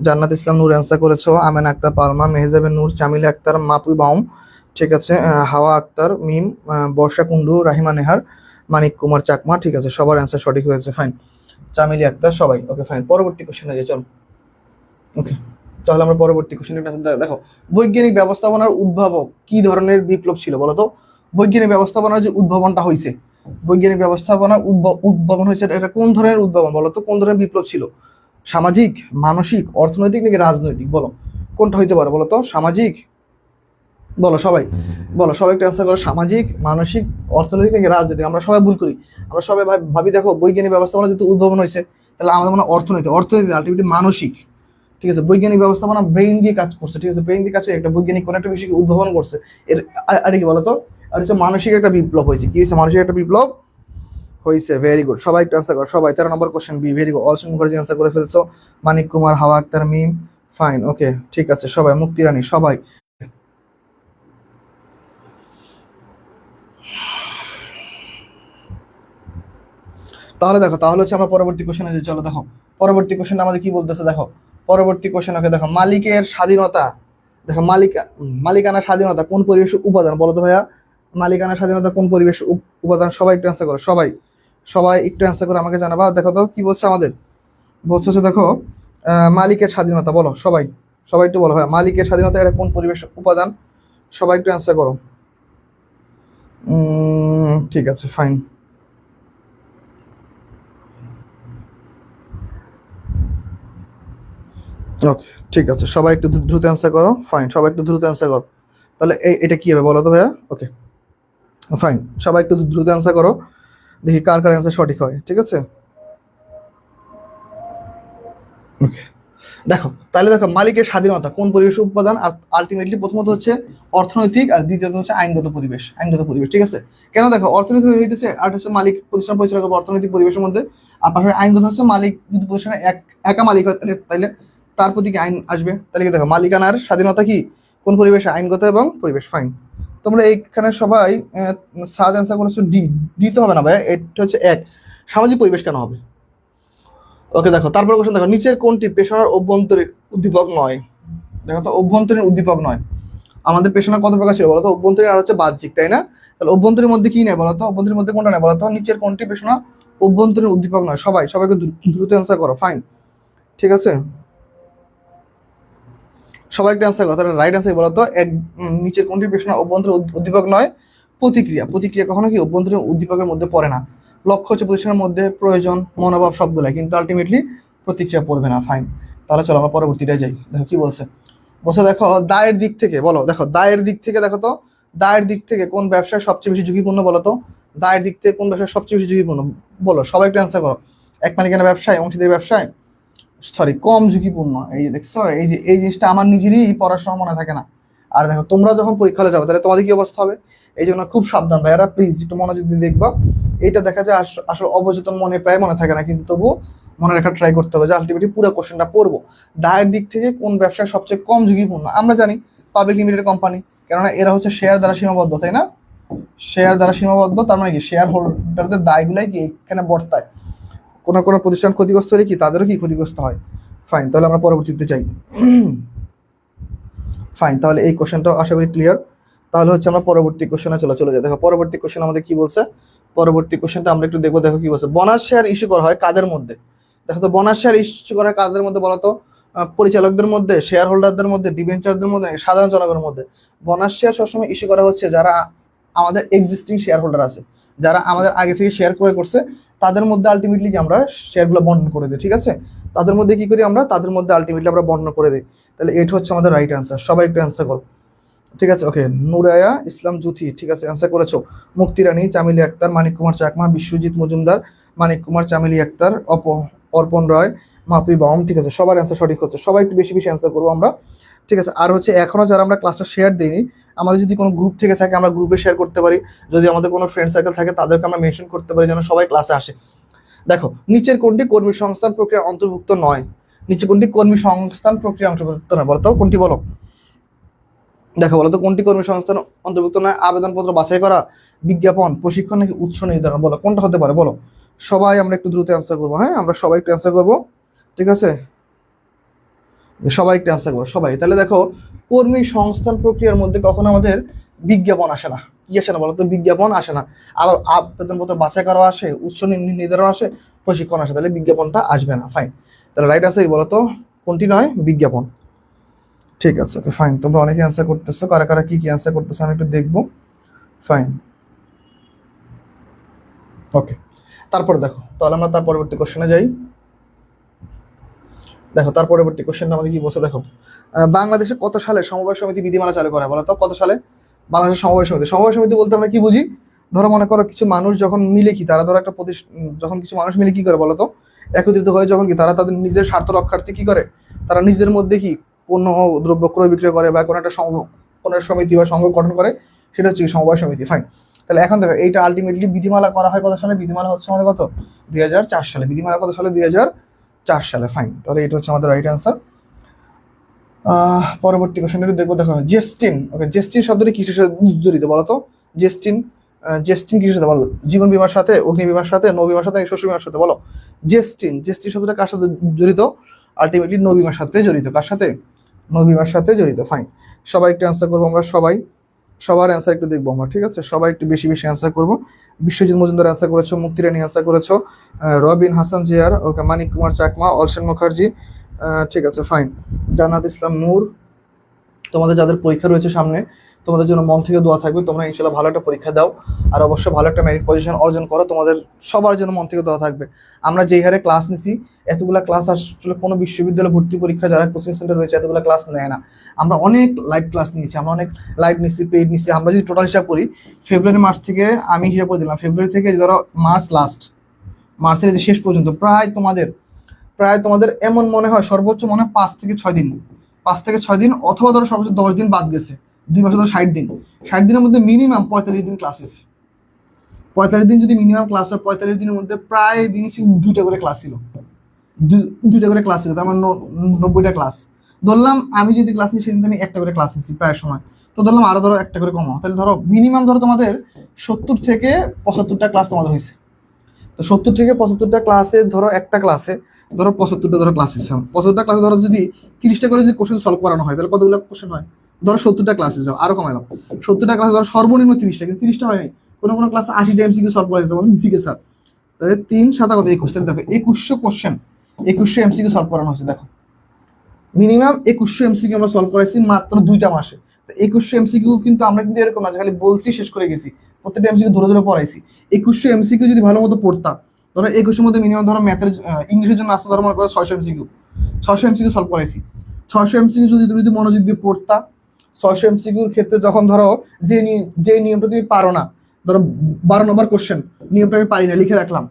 জান্নাত ইসলাম নূর অ্যান্সার করেছো, আমেনা আক্তার পালমা, মেহজাবিন নূর, জামিলা আক্তার, মাপুই বাউম, ঠিক আছে, হাওয়া আক্তার মিম, বর্ষা কুন্ডু, রাহিমা নেহার, মানিক কুমার চাকমা, ঠিক আছে, সবার অ্যান্সার সঠিক হয়েছে। ফাইন, চামিলি আক্তার, সবাই। ওকে ফাইন, পরবর্তী কোশ্চেনে যাই, চলো। ওকে, তাহলে আমরা পরবর্তী কোশ্চেনের দেখো, বৈজ্ঞানিক ব্যবস্থাপনার উদ্ভাবক কি ধরনের বিপ্লব ছিল বলো তো? বৈজ্ঞানিক ব্যবস্থাপনার যে উদ্ভাবনটা হয়েছে, বৈজ্ঞানিক ব্যবস্থাপনা উদ্ভাবন হয়েছে, এটা কোন ধরনের উদ্ভাবন বলো তো? কোন ধরনের বিপ্লব ছিল? সামাজিক, মানসিক, অর্থনৈতিক নাকি রাজনৈতিক? বলো কোনটা হইতে পারে বলো তো? সামাজিক, বলো সবাই, বলো সবাই একটু অ্যান্সার করো। সামাজিক, মানসিক, অর্থনৈতিক নাকি রাজনৈতিক? আমরা সবাই ভুল করি, আমরা সবাই ভাবি দেখো বৈজ্ঞানিক ব্যবস্থাপনা যেহেতু উদ্ভাবন হয়েছে তাহলে আমাদের মনে অর্থনৈতিক, অর্থনৈতিক আলটিমেটলি মানসিক, ঠিক আছে? বৈজ্ঞানিক ব্যবস্থাপনা ব্রেইন দিয়ে কাজ করছে, ঠিক আছে? ব্রেইন দিয়ে কাজ করে একটা বৈজ্ঞানিক কোনো একটা বিষয়কে উদ্ভাবন করছে। এর আর কি বলতো? আর হচ্ছে মানসিক একটা বিপ্লব হয়েছে। কি হয়েছে? মানসিক একটা বিপ্লব হয়েছে। ভেরি গুড, সবাই একটু অ্যান্সার করো, সবাই। 13 নম্বর question B, very good, অলসন Mukherjee answer করে ফেলছো, মানিক কুমার, হাওয়া আক্তার মিম, ফাইন, ওকে, ঠিক আছে, সবাই, মুক্তি রানী, সবাই। তাহলে দেখো, তাহলে হচ্ছে আমরা পরবর্তী কোশ্চেনে যাই, চলো। দেখো পরবর্তী কোশ্চেন আমাদের কি বলতেছে, দেখো পরবর্তী কোশ্চেন। ওকে দেখো, মালিকের স্বাধীনতা, দেখো মালিকানা স্বাধীনতা কোন পরিবেশ উপাদান বলো তো ভাইয়া? মালিকানা স্বাধীনতা কোন পরিবেশ উপাদান? সবাই একটু অ্যান্সার করো, সবাই সবাই একটু অ্যান্সার করে আমাকে জানাবা। দেখো তো কি বলছে আমাদের, বলছে হচ্ছে দেখো মালিকের স্বাধীনতা, বলো সবাই, সবাই একটু বলো ভাইয়া মালিকের স্বাধীনতা এটা কোন পরিবেশ উপাদান? সবাই একটু অ্যান্সার করো। ঠিক আছে, ফাইন, ওকে, ঠিক আছে, সবাই একটু দ্রুত অ্যান্সার করো। ফাইন, সবাই একটু দ্রুত অ্যান্সার করো। তাহলে এটা কি হবে বলো তো ভাইয়া? ওকে ফাইন, সবাই একটু দ্রুত অ্যান্সার করো, দেখি কার কার অ্যান্সার সঠিক হয়, ঠিক আছে? ওকে, দেখো তাহলে দেখো মালিকের স্বাধীনতা কোন পরিবেশ উপাদান? আর আলটিমেটলি প্রথমত হচ্ছে অর্থনৈতিক, আর দ্বিতীয়ত হচ্ছে আইনগত পরিবেশ, আইনগত পরিবেশ, ঠিক আছে? কেন? দেখো অর্থনৈতিক হইতেছে, আর হচ্ছে মালিক প্রতিষ্ঠান পরিচালনা করবে অর্থনৈতিক পরিবেশের মধ্যে, আর পাশাপাশি আইনগত হচ্ছে মালিক যদি প্রতিষ্ঠানে একা মালিক হয় তাহলে তার প্রতি কি আইন আসবে। তাহলে কি দেখো মালিকানার স্বাধীনতা কি কোন পরিবেশে? আইনগত এবং পরিবেশ। ফাইন, তোমরা এইখানে সবাই সাদ অ্যান্সার করেছো ডি। দিতে হবে না ভাই, এটা হচ্ছে এক। সামাজিক পরিবেশ কেন হবে? ওকে দেখো, তারপর কোশ্চেন দেখো, নিচের কোনটি পেশার অভ্যন্তরীণ উদ্দীপক নয়? দেখো তো, অভ্যন্তরীণ উদ্দীপক নয়। আমাদের পেশনা কত প্রকার ছিল বলতো? অভ্যন্তরীণ আর হচ্ছে বাহ্যিক, তাই না? তাহলে অভ্যন্তরীণ মধ্যে কি নেই বলতো? অভ্যন্তরীণ মধ্যে কোনটা নেই বলতো? নিচের কোনটি পেশনা অভ্যন্তরীণ উদ্দীপক নয়? সবাই সবাই একটু দ্রুত অ্যান্সার করো। ফাইন, ঠিক আছে, সবাই একটা অ্যান্সার করো। তাহলে রাইট অ্যান্সার বলতো নিচের কোনটি পেশনা অভ্যন্তরীণ উদ্দীপক নয়? প্রতিক্রিয়া। প্রতিক্রিয়া কখনো কি অভ্যন্তরীণ উদ্দীপকের মধ্যে পড়ে না। লক্ষ্য হচ্ছে প্রতিষ্ঠানের মধ্যে প্রয়োজন, মনোভাব সবগুলাই, কিন্তু আলটিমেটলি প্রতিক্রিয়া পড়বে না। ফাইন, তাহলে চলো আমরা পরবর্তীটায় যাই। দেখো কি বলছে, বলছে দেখো দায়ের দিক থেকে বলো, দেখো দায়ের দিক থেকে দেখো তো, দায়ের দিক থেকে কোন ব্যবসায় সবচেয়ে বেশি ঝুঁকিপূর্ণ বলো তো? দায়ের দিক থেকে কোন ব্যবসায় সবচেয়ে বেশি ঝুঁকিপূর্ণ বলো, সবাই একটু অ্যান্সার করো। এক মালিকানা ব্যবসায়, অংশীদারি ব্যবসায়, সরি কম ঝুঁকিপূর্ণ। এই যে দেখছো, এই যে এই জিনিসটা আমার নিজেরই পড়ার সময় মনে থাকে না, আর দেখো তোমরা যখন পরীক্ষা হলে যাবে তাহলে তোমাদের কি অবস্থা হবে। এই জন্য খুব সাবধান ভাইয়ারা, প্লিজ একটু মনোযোগ দিয়ে দেখবা। এটা দেখা যায় আসলে অবচেতন মনে প্রায় মনে থাকে না, কিন্তু তবুও মনে রাখা ট্রাই করতে হবে যে আলটিমেটলি পুরো কোশ্চেনটা পড়বো। দায়ের দিক থেকে কোন ব্যবসা সবচেয়ে কম ঝুঁকিপূর্ণ, আমরা জানি পাবলিক লিমিটেড কোম্পানি, কেননা এরা হচ্ছে শেয়ার দ্বারা সীমাবদ্ধ, তাই না? শেয়ার দ্বারা সীমাবদ্ধ, তার মানে কি শেয়ার হোল্ডারদের দায়গুলাই কি এখানে বর্তায়। কোনো কোনো প্রতিষ্ঠান ক্ষতিগ্রস্ত হলে কি তাদেরও কি ক্ষতিগ্রস্ত হয়। ফাইন, তাহলে আমরা পরবর্তীতে যাই। ফাইন, তাহলে এই কোশ্চেনটাও আশা করি ক্লিয়ার। তাহলে হচ্ছে আমরা পরবর্তী কোশ্চেনে চলে যাই। দেখো পরবর্তী কোশ্চেন আমাদের কি বলছে, পরবর্তী কোশ্চেনটা আমরা একটু দেখবো। দেখো কি বলছে, বোনাস শেয়ার ইস্যু করা হয় কাদের মধ্যে। দেখো তো বোনাস শেয়ার ইস্যু করা হয় কাদের মধ্যে বলতো, পরিচালকদের মধ্যে, শেয়ার হোল্ডারদের মধ্যে, ডিবেঞ্চারদের মধ্যে, সাধারণ জনগণের মধ্যে। বোনাস শেয়ার সবসময় ইস্যু করা হচ্ছে যারা আমাদের এক্সিস্টিং শেয়ার হোল্ডার আছে, যারা আমাদের আগে থেকে শেয়ার ক্রয় করছে, তাদের মধ্যে আলটিমেটলি কি আমরা শেয়ারগুলো বন্টন করে দিই, ঠিক আছে? তাদের মধ্যে কি করি আমরা, তাদের মধ্যে আলটিমেটলি আমরা বন্টন করে দিই। তাহলে এটা হচ্ছে আমাদের রাইট অ্যান্সার, সবাই একটু অ্যান্সার করো, ঠিক আছে? ওকে, নুরায়া ইসলাম জুথি, ঠিক আছে, অ্যান্সার করেছো। মুক্তি রানী, চামেলি আক্তার, মানিক কুমার চাকমা, বিশ্বজিৎ মজুমদার, মানিক কুমার, চামেলি আক্তার, অর্পণ রায়, মাপি বাম, ঠিক আছে, সবার অ্যান্সার সঠিক হচ্ছে। সবাই একটু বেশি বেশি অ্যান্সার করবো আমরা, ঠিক আছে? আর হচ্ছে এখনো যারা আমরা ক্লাসটা শেয়ার দিইনি, আমাদের যদি কোনো গ্রুপ থেকে থাকে আমরা গ্রুপে শেয়ার করতে পারি, যদি আমাদের কোনো ফ্রেন্ড সার্কেল থাকে তাদেরকে আমরা মেনশন করতে পারি যেন সবাই ক্লাসে আসে। দেখো নিচের কোনটি কর্মী সংস্থান প্রক্রিয়ার অন্তর্ভুক্ত নয়, নিচে কোনটি কর্মী সংস্থান প্রক্রিয়া অন্তর্ভুক্ত নয় বলতো, কোনটি বলো? দেখো বলো তো কোনটি কর্মী সংস্থান অন্তর্ভুক্ত নয়, আবেদনপত্র বাছাই করা, বিজ্ঞাপন, প্রশিক্ষণ নাকি উৎস নির্ধারণ, বলো কোনটা হতে পারে বলো। সবাই আমরা একটু দ্রুত অ্যান্সার করবো, হ্যাঁ আমরা সবাই একটু অ্যান্সার করবো, ঠিক আছে? সবাই একটু অ্যান্সার করবো সবাই। তাহলে দেখো কর্মী সংস্থান প্রক্রিয়ার মধ্যে কখনো আমাদের বিজ্ঞাপন আসে না, কি আসে না বলো তো, বিজ্ঞাপন আসে না। আবার আবেদনপত্র বাছাই করা আসে, উৎস নির্ধারণ আসে, প্রশিক্ষণ আসে, তাহলে বিজ্ঞাপনটা আসবে না। ফাইন, তাহলে রাইট আছে বলো তো কোনটি নয়, বিজ্ঞাপন, ঠিক আছে। ওকে ফাইন, তোমরা অনেকে অ্যান্সার করতেছো, কারা কারা কি কি অ্যান্সার করতেছো আমি একটু দেখবো। ফাইন, ওকে, তারপর দেখো তাহলে আমরা তার পরবর্তী কোশ্চেনে যাই। দেখো তার পরবর্তী কোশ্চেনটা আমাদের কি বলছে, দেখো বাংলাদেশে কত সালে সমবায় সমিতি বিধিমালা চালু করা হয় বলো তো, কত সালে বাংলাদেশের সমবায় সমিতি। সমবায় সমিতি বলতে আমরা কি বুঝি, ধরো মনে করো কিছু মানুষ যখন মিলে কি তারা ধরো একটা যখন কিছু মানুষ মিলে কি করে বলো তো, একত্রিত হয়ে যখন কি তারা তাদের নিজের স্বার্থ রক্ষার্থে কি করে, তারা নিজেদের মধ্যে কি পণ্য দ্রব্য ক্রয় বিক্রয় করে বা কোনো একটা কোনো সমিতি বা সংঘ গঠন করে, সেটা হচ্ছে সমবায় সমিতি। ফাইন, তাহলে এখন দেখো এইটা আলটিমেটলি বিধিমালা করা হয় কত সালে, বিধিমালা হচ্ছে আমাদের কত 2004 সালে, বিধিমালা কত সালে 2004 সালে। ফাইন, তাহলে এটা হচ্ছে আমাদের রাইট অ্যান্সার। পরবর্তী কোশ্চেনটা দেখবো। দেখো জেস্টিন, ওকে জেস্টিন শব্দটি কিসের সাথে জড়িত বলো তো, জেস্টিন, জেস্টিন কিসের সাথে বলো, জীবন বীমার সাথে, অগ্নি বীমার সাথে, নৌ বীমার সাথে, শস্য বীমার সাথে, বলো জেস্টিন, জেস্টিন শব্দটা কার সাথে জড়িত, আলটিমেটলি নৌ বীমার সাথে জড়িত, কার সাথে, নৌ বীমার সাথে জড়িত। ফাইন, সবাই একটু অ্যান্সার করবো আমরা সবাই, সবার অ্যান্সার একটু দেখবো আমরা, ঠিক আছে? সবাই একটু বেশি বেশি অ্যান্সার করবো। বিশ্বজিৎ মজুমদার অ্যান্সার করেছো, মুক্তি রানী অ্যান্সার করেছো, রবিন হাসান জিয়ার, ওকে মানিক কুমার চাকমা, অলসেন মুখার্জি, ঠিক আছে ফাইন, জান্নাত ইসলাম নূর। তোমাদের যাদের পরীক্ষা রয়েছে সামনে, তোমাদের জন্য মন থেকে দোয়া থাকবে, তোমরা ইনশাল্লাহ ভালো একটা পরীক্ষা দাও আর অবশ্যই ভালো একটা মেরিট পজিশন অর্জন করো, তোমাদের সবার জন্য মন থেকে দোয়া থাকবে। আমরা যেই হারে ক্লাস নিছি, এতগুলা ক্লাস আসলে কোনো বিশ্ববিদ্যালয় ভর্তি পরীক্ষা যারা কোচিং সেন্টার রয়েছে এতগুলা ক্লাস নেয় না। আমরা অনেক লাইভ ক্লাস নিয়েছি, আমরা অনেক লাইভ নিচ্ছি, পেইড নিচ্ছি। আমরা যদি টোটাল হিসাব করি, ফেব্রুয়ারি মাস থেকে আমি হিসাব করে দিলাম, ফেব্রুয়ারি থেকে ধরো মার্চ লাস্ট, মার্চের যে শেষ পর্যন্ত প্রায় তোমাদের এমন মনে হয় সর্বোচ্চ মনে হয় 5 থেকে 6 দিন, 5 থেকে 6 দিন, অথবা ধরো সর্বোচ্চ 10 দিন বাদ গেছে, 2 মাসে ধরো 60 দিন, 60 দিনের মধ্যে মিনিমাম 45 দিন ক্লাস হয়েছে। 45 দিন যদি মিনিমাম ক্লাস হয়, 45 দিনের মধ্যে প্রায় দিনই ছিল 2টা করে ক্লাস ছিল, 2টা করে ক্লাস ছিল, তার মানে 90টা ক্লাস। ধরলাম আমি যদি ক্লাস নিই সেদিন আমি একটা করে ক্লাস নিচ্ছি প্রায় সময়, তো ধরলাম আরো ধরো একটা করে কমাও, তাহলে ধরো মিনিমাম ধরো তোমাদের 70 থেকে 75টা ক্লাস তোমাদের হয়েছে। তো 70 থেকে 75টা ক্লাসে ধরো একটা ক্লাসে ধরো 75টা ধরো ক্লাস হিসাব, 75টা ক্লাসে ধরো যদি 30টা করে যদি কোশ্চেন সলভ করানো হয় তাহলে কতগুলো কোশ্চেন হয়, ধরো 70টা ক্লাস হিসাব, আরো কমাইলাম, 70টা ক্লাসে ধরো সর্বনিম্ন 30টা, কিন্তু 30টা হয়নি, কোনো কোনো ক্লাসে 80টা এমসিকিউ সলভ করা যেতে বলেন জিকে স্যার। তাহলে 3 7 কত 21, তাহলে দেখো 2100 কোশ্চেন, 2100 এমসিকিউ সলভ করানো হচ্ছে। দেখো মিনিমাম 2100 এমসিকিউ আমরা সলভ করাইছি মাত্র 2টা মাসে। তো 2100 এমসিকিউ কিন্তু আমরা কিন্তু এরকম না খালি বলছি শেষ করে গেছি, প্রত্যেকটা এমসিকিউ ধরে ধরে পড়াইছি। 2100 এমসিকিউ যদি ভালো মতো পড়তাম, ধরো 2100 মধ্যে মিনিমাম ধরো ম্যাথের ইংলিশের জন্য আসতে ধরো মনে করো 600 এমসিকিউ, 600 এমসিকিউ সলভ করাইছি। 600 এমসিকিউ যদি তুমি মনোযোগ দিয়ে পড়তা, 600 এমসিকিউর ক্ষেত্রে যখন ধরো যে নিয়মটা তুমি পারো না, ধরো 12 নম্বর কোশ্চেন নিয়মটা আমি পারি না লিখে রাখলাম,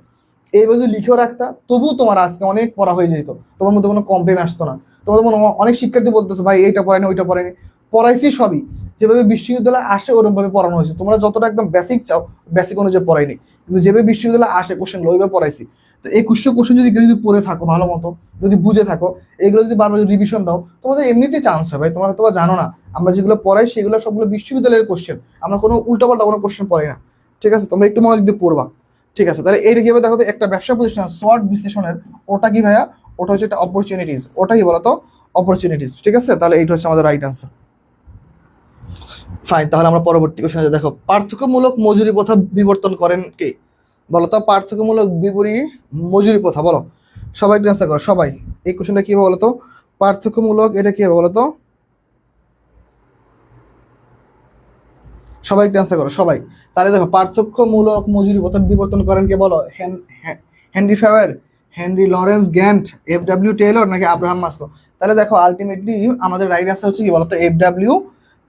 এইভাবে যদি লিখেও রাখতা তবুও তোমার আজকে অনেক পড়া হয়ে যেত, তোমার মধ্যে কোনো কমপ্লেন আসতো না। তোমাদের মনে অনেক শিক্ষার্থী বলতেছে ভাই এইটা পড়ায়নি ওইটা পড়ায়নি, পড়াইছি সবই, যেভাবে বিশ্ববিদ্যালয়ে আসে ওরকম ভাবে পড়ানো হয়েছে। তোমরা যতটা একদম বেসিক চাও বেসিক অনুযায়ী পড়াইনি, কিন্তু যেভাবে বিশ্ববিদ্যালয়ে আসে কোশ্চেন ওইভাবে পড়াইছি। তো এই কোশ্চেন যদি কেউ যদি পড়ে থাকো ভালো মতো, যদি বুঝে থাকো, এগুলো যদি বারবার রিভিশন দাও, তোমাদের এমনিতেই চান্স হয় ভাই। তোমরা তোমরা জানো না, আমরা যেগুলো পড়াই সেগুলো সবগুলো বিশ্ববিদ্যালয়ের কোশ্চেন, আমরা কোনো উল্টাপাল্টা কোনো কোশ্চেন পড়াই না। ঠিক আছে, তোমরা একটু মনোযোগ দিয়ে পড়বা। ঠিক আছে, তাহলে এইটা কিভাবে দেখো তো, একটা ব্যবসা প্রতিষ্ঠান SWOT বিশ্লেষণের ওটা কি ভাইয়া, ওটা হচ্ছে একটা অপরচুনিটিস, ওটা কি বলতো, অপরচুনিটিস। ঠিক আছে, তাহলে এইটা হচ্ছে আমাদের রাইট আনসার। ফাইন, তাহলে আমরা পরবর্তী কোশ্চেনে দেখো, পার্থক্যমূলক মজুরি প্রথা বিবর্তন করেন কে? বলো তো, পার্থক্যমূলক মজুরি প্রথা বলো। সবাই একটু আনসার করো সবাই। এই কোশ্চেনটা কি হবে বলো তো, পার্থক্যমূলক এটা কি হবে বলো তো, সবাই একটু আনসার করো সবাই। তাহলে দেখো, পার্থক্যমূলক মজুরি প্রথা বিবর্তন করেন কে বলো? হেনরি ফেওয়ার, Henry Lawrence Gantt, FW Taylor, নাকি আব্রাহাম মাসলো? তাহলে দেখো আলটিমেটলি আমাদের রাইট আনসার হচ্ছে কি বলতো, FW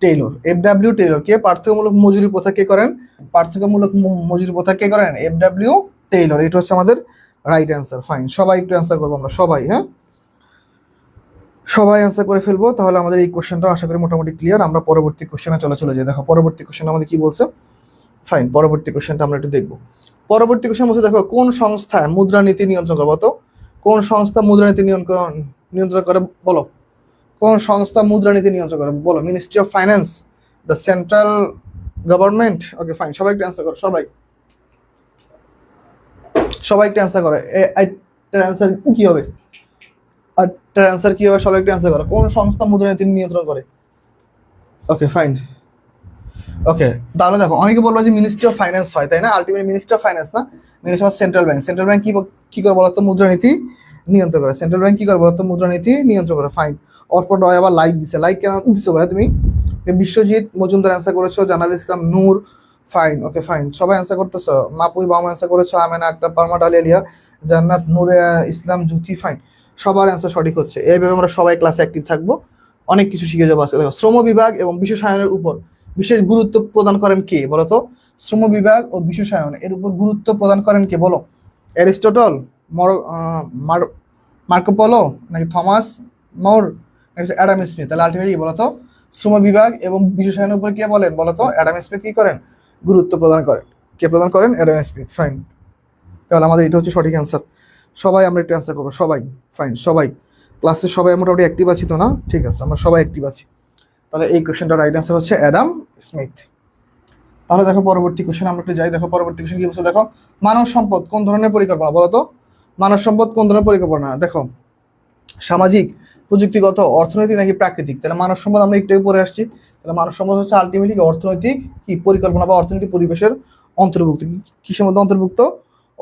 টেইলর। FW টেইলর কে পার্থক্যমূলক মজুরি প্রথা কে করেন? পার্থক্যমূলক মজুরি প্রথা কে করেন? FW Taylor. এটা হচ্ছে আমাদের রাইট অ্যান্সার। ফাইন, সবাই একটু অ্যান্সার করবো আমরা সবাই, হ্যাঁ সবাই অ্যান্সার করে ফেলবো। তাহলে আমাদের এই কোশ্চেনটা আশা করি মোটামুটি ক্লিয়ার। আমরা পরবর্তী কোশ্চেনে চলে যাই। দেখো পরবর্তী কোশ্চেন আমাদের কি বলছে। ফাইন, পরবর্তী কোশ্চেনটা আমরা একটু দেখবো। পরবর্তী কোশ্চেন বলছে দেখো, কোন সংস্থা মুদ্রানীতি নিয়ন্ত্রণ করে? বলতো কোন সংস্থা মুদ্রানীতি নিয়ন্ত্রণ করে বলো? কোন সংস্থা মুদ্রানীতি নিয়ন্ত্রণ করে বলো? Ministry of finance, the central government? Okay fine, সবাই একটু অ্যান্সার করো সবাই, সবাই একটু অ্যান্সার করে। অ্যান্সার কি হবে? আর অ্যান্সার কি হবে? সবাই একটু অ্যান্সার করো। কোন সংস্থা মুদ্রানীতি নিয়ন্ত্রণ করে? Okay fine. ওকে, তাহলে দেখো অনেকে বলবো যে মিনিস্ট্রি অফ ফাইন্যান্স হয়, তাই না? আলটিমেটলি মিনিস্ট্রি অফ ফাইন্যান্স না, ministry of central bank. Central bank কি করে বলতো? মুদ্রানীতি নিয়ন্ত্রণ করে। সেন্ট্রাল ব্যাংক কি করে বলতো? মুদ্রানীতি নিয়ন্ত্রণ করে। ফাইন, অর্পণ রয় আবার লাইক দিছে। লাইক কেন দিছো ভাই তুমি? বিশ্বজিৎ মজুমদার অ্যান্সার করেছো, জানাল ইসলাম নূর। ফাইন, ওকে ফাইন, সবাই অ্যান্সার করতেছো। মাপুই বাম অ্যান্সার করেছো, আমেনা আক্তার, পারমা ডালিয়া, জান্নাত নূরে ইসলাম জ্যোতি। ফাইন, সবার অ্যান্সার সঠিক হচ্ছে। এইভাবে আমরা সবাই ক্লাসে অ্যাক্টিভ থাকবো, অনেক কিছু শিখে যাবো আজকে। দেখো, শ্রম বিভাগ এবং বিশেষায়নের উপর বিশেষ গুরুত্ব প্রদান করেন কে বলতো? শ্রম বিভাগ ও বিশেষায়ন এর উপর গুরুত্ব প্রদান করেন কে বলো? অ্যারিস্টটল, মার্কো পোলো, নাকি থমাস মোর, নাকি অ্যাডাম স্মিথ? তাহলে আলটিমেটলি বলতো, শ্রম বিভাগ এবং বিশেষায়নের উপর কে বলেন বলতো? অ্যাডাম স্মিথ কি করেন? গুরুত্ব প্রদান করেন। কে প্রদান করেন? Adam Smith. ফাইন, তাহলে আমাদের এটা হচ্ছে সঠিক অ্যান্সার। সবাই আমরা একটু অ্যান্সার করবো সবাই। ফাইন, সবাই ক্লাসে সবাই মোটামুটি অ্যাক্টিভ আছি তো না? ঠিক আছে, আমরা সবাই অ্যাক্টিভ আছি। তাহলে এই কোশ্চেনটা রাইট অ্যান্সার হচ্ছে অ্যাডাম স্মিথ। তাহলে দেখো পরবর্তী কোশ্চেন আমরা একটু যাই। দেখো পরবর্তী কোশ্চেন কি বলছে দেখো, মানব সম্পদ কোন ধরনের পরিকল্পনা বলতো? মানব সম্পদ কোন ধরনের পরিকল্পনা? দেখো, সামাজিক, প্রযুক্তিগত, অর্থনৈতিক, নাকি প্রাকৃতিক? তাহলে মানব সম্পদ আমরা একটু পরে আসছি। তাহলে মানব সম্পদ হচ্ছে আলটিমেটলি অর্থনৈতিক কি পরিকল্পনা বা অর্থনৈতিক পরিবেশের অন্তর্ভুক্ত। কিসের মধ্যে অন্তর্ভুক্ত?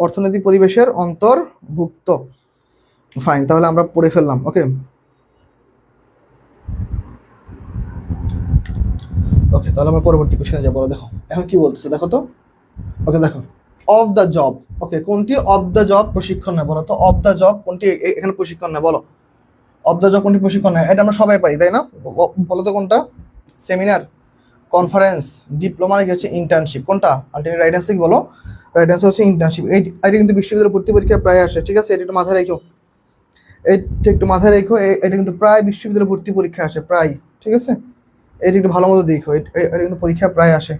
অর্থনৈতিক পরিবেশের অন্তর্ভুক্ত। ফাইন, তাহলে আমরা পড়ে ফেললাম। ওকে ওকে, তাহলে আমরা পরবর্তী কোশ্চেনে যাবো। দেখো এখন কি বলতেছে দেখো তো। ওকে দেখো, অফ দ্য জব, ওকে কোনটি অফ দ্য জব প্রশিক্ষণ নেয় বলো তো? অফ দ্য জব কোনটি এখানে প্রশিক্ষণ নেয় বলো? অফ দ্য জব কোনটি প্রশিক্ষণ নেয়? এটা আমরা সবাই পাই, তাই না? বলো তো কোনটা? সেমিনার, কনফারেন্স, ডিপ্লোমা, নাকি হচ্ছে ইন্টার্নশিপ? কোনটা আলটিমেট রাইট অ্যান্সার বলো? রাইট অ্যান্সার হচ্ছে ইন্টার্নশিপ। এটা কিন্তু বিশ্ববিদ্যালয় ভর্তি পরীক্ষা প্রায় আসে, ঠিক আছে? এটা একটু মাথায় রেখো, এটা একটু মাথায় রেখো। এটা কিন্তু প্রায় বিশ্ববিদ্যালয় ভর্তি পরীক্ষা আসে প্রায়, ঠিক আছে? এটা একটু ভালো মতো দেখো, এটা কিন্তু পরীক্ষা প্রায় আসে,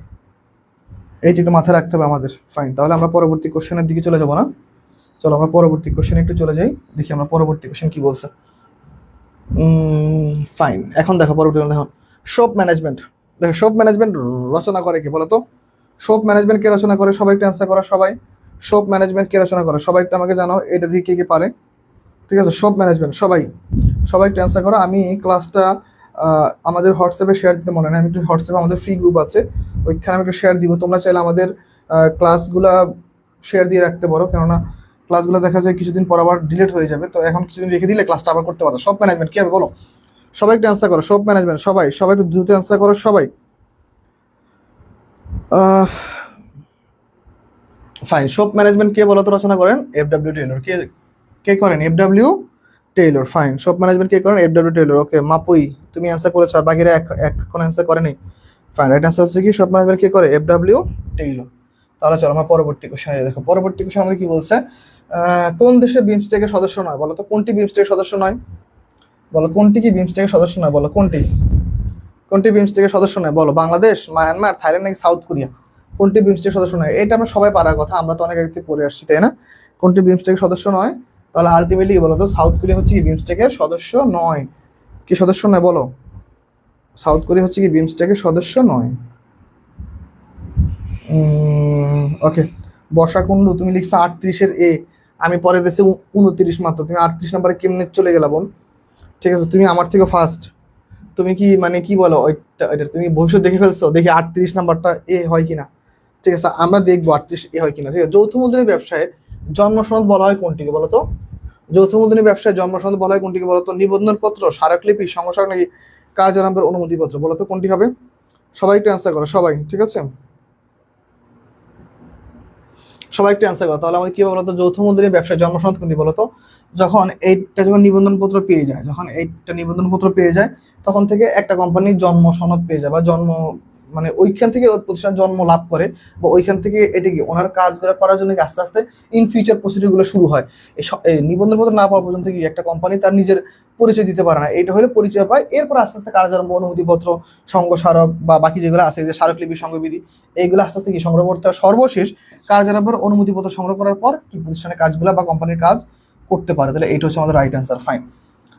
এইটা একটু মাথায় রাখতে হবে আমাদের। ফাইন, তাহলে আমরা পরবর্তী কোশ্চেনের দিকে চলে যাবো না? চলো আমরা পরবর্তী কোশ্চেনে একটু চলে যাই, দেখি আমরা পরবর্তী কোশ্চেন কি বলছে। ফাইন, এখন দেখো পরবর্তী দেখো, শপ ম্যানেজমেন্ট। দেখো, শপ ম্যানেজমেন্ট রচনা করে কি বলতো? শপ ম্যানেজমেন্ট কে রচনা করে? সবাই একটু অ্যান্সার করা সবাই। শপ ম্যানেজমেন্ট কে রচনা করে? সবাই একটু আমাকে জানাও, এটা দিয়ে কে কে পারে। ঠিক আছে, শপ ম্যানেজমেন্ট সবাই, সবাই একটু অ্যান্সার করো। আমি ক্লাসটা আমাদের হোয়াটসঅ্যাপে শেয়ার দিতে মনে নেই, আমি একটু হোয়াটসঅ্যাপে আমাদের ফ্রি গ্রুপ আছে, ওইখানে আমি একটু শেয়ার দিব। তোমরা চাইলে আমাদের ক্লাসগুলা শেয়ার দিয়ে রাখতে পারো, কেননা ক্লাসগুলো দেখা যায় কিছুদিন পর আবার ডিলিট হয়ে যাবে, তো এখন কিছুদিন রেখে দিলে ক্লাসটা আবার করতে পারো। শপ ম্যানেজমেন্ট কি হবে বলো? সবাই একটু অ্যান্সার করো, শপ ম্যানেজমেন্ট সবাই, সবাই একটু দ্রুত অ্যান্সার করো সবাই। ফাইন, শপ ম্যানেজমেন্ট কে বলো তো রচনা করেন? FW Taylor. কে কে করেন? FW Taylor. Fine, shop management কে করেন? FW Taylor. ওকে মাপুই, তুমি অ্যান্সার করেছো, আর বাকিরা এক কোন অ্যান্সার করেনি। ফাইন, রাইট অ্যান্সার হচ্ছে কি শপ ম্যানেজমেন্ট কে করে? FW Taylor. তাহলে চলো আমরা পরবর্তী কোশ্চেনে দেখো। পরবর্তী কোশ্চেন আমাদের কি বলছে, কোন দেশে বিমস্টেকের সদস্য নয় বলো তো? কোনটি বিমস্টেকের সদস্য নয় বলো? কোনটি কি বিমস্টেকের সদস্য নয় বলো? কোনটি কোনটি বিমস্টেকের সদস্য নয় বলো? বাংলাদেশ, মায়ানমার, থাইল্যান্ড নাকি সাউথ কোরিয়া? কোনটি বিমস্টেকের সদস্য নয়? এটা আমরা সবাই পারার কথা, আমরা তো অনেক আগে থেকে পড়ে আসছি, তাই না? কোনটি বিমস্টেকের সদস্য নয়? তাহলে আলটিমেটলি বলো তো, সাউথ কোরিয়া হচ্ছে কি বিমস্টেকের সদস্য নয়? কি সদস্য নয় বলো? সাউথ কোরিয়া হচ্ছে কি বিমস্টেকের সদস্য নয়। ওকে, বর্ষাকুণ্ডু তুমি লিখছো 38-এর এ, আমি পরে দেশে 29 মাত্র, তুমি 38 নাম্বারে কেমনে চলে গেলা বোন? ঠিক আছে, তুমি আমার থেকে ফার্স্ট। তুমি কি মানে কি বলো, ওইটা ওইটা তুমি ভবিষ্যৎ দেখে ফেলছো? দেখি 38 নাম্বারটা এ হয় কিনা। ঠিক আছে, আমরা দেখবো 38 এ হয় কিনা। ঠিক আছে, যৌথ মূলধনী ব্যবসায় জন্ম সনদ বলা হয় কোনটিকে বলো তো? যৌথ মূলধনী ব্যবসায় জন্ম সনদ বলা হয় কোনটিকে বলো তো? নিবন্ধন পত্র, স্মারকলিপি, সংস্কারক নাকি কার্যারম্ভের অনুমতিপত্র? বলো তো কোনটি হবে? সবাই একটু অ্যান্সার করো, সবাই। ঠিক আছে, সবাই একটু অ্যান্সার করো। তাহলে আমাদের কি বলতো, যৌথ মূলধনী ব্যবসায় জন্ম সনদ কোনটি বলতো? যখন এইটা যখন নিবন্ধন পত্র পেয়ে যায়, যখন এইটা নিবন্ধন পত্র পেয়ে যায়, তখন থেকে একটা কোম্পানির জন্ম সনদ পেয়ে যায়, বা জন্ম মানে ওইখান থেকে ওর প্রতিষ্ঠান জন্ম লাভ করে, বা ওইখান থেকে এটা কি ওনার কাজগুলো করার জন্য আস্তে আস্তে ইন ফিউচার প্রসিডিউরগুলো শুরু হয়। এই নিবন্ধন পত্র না পাওয়া পর্যন্ত কি একটা কোম্পানি তার নিজের পরিচয় দিতে পারে না। এটা হলে পরিচয় পায়, এরপর আস্তে আস্তে কার্যারম্ভ, অনুমতিপত্র, সংঘ স্মারক বা বাকি যেগুলো আছে, যে স্মারকলিপি, সংঘবিধি, এইগুলো আস্তে আস্তে কি সংগ্রহ করতে হয়। সর্বশেষ কার্যারম্ভের অনুমতিপত্র সংগ্রহ করার পর কি প্রতিষ্ঠানের কাজগুলো বা কোম্পানির কাজ করতে পারে। তাহলে এইটা হচ্ছে আমাদের রাইট অ্যান্সার। ফাইন।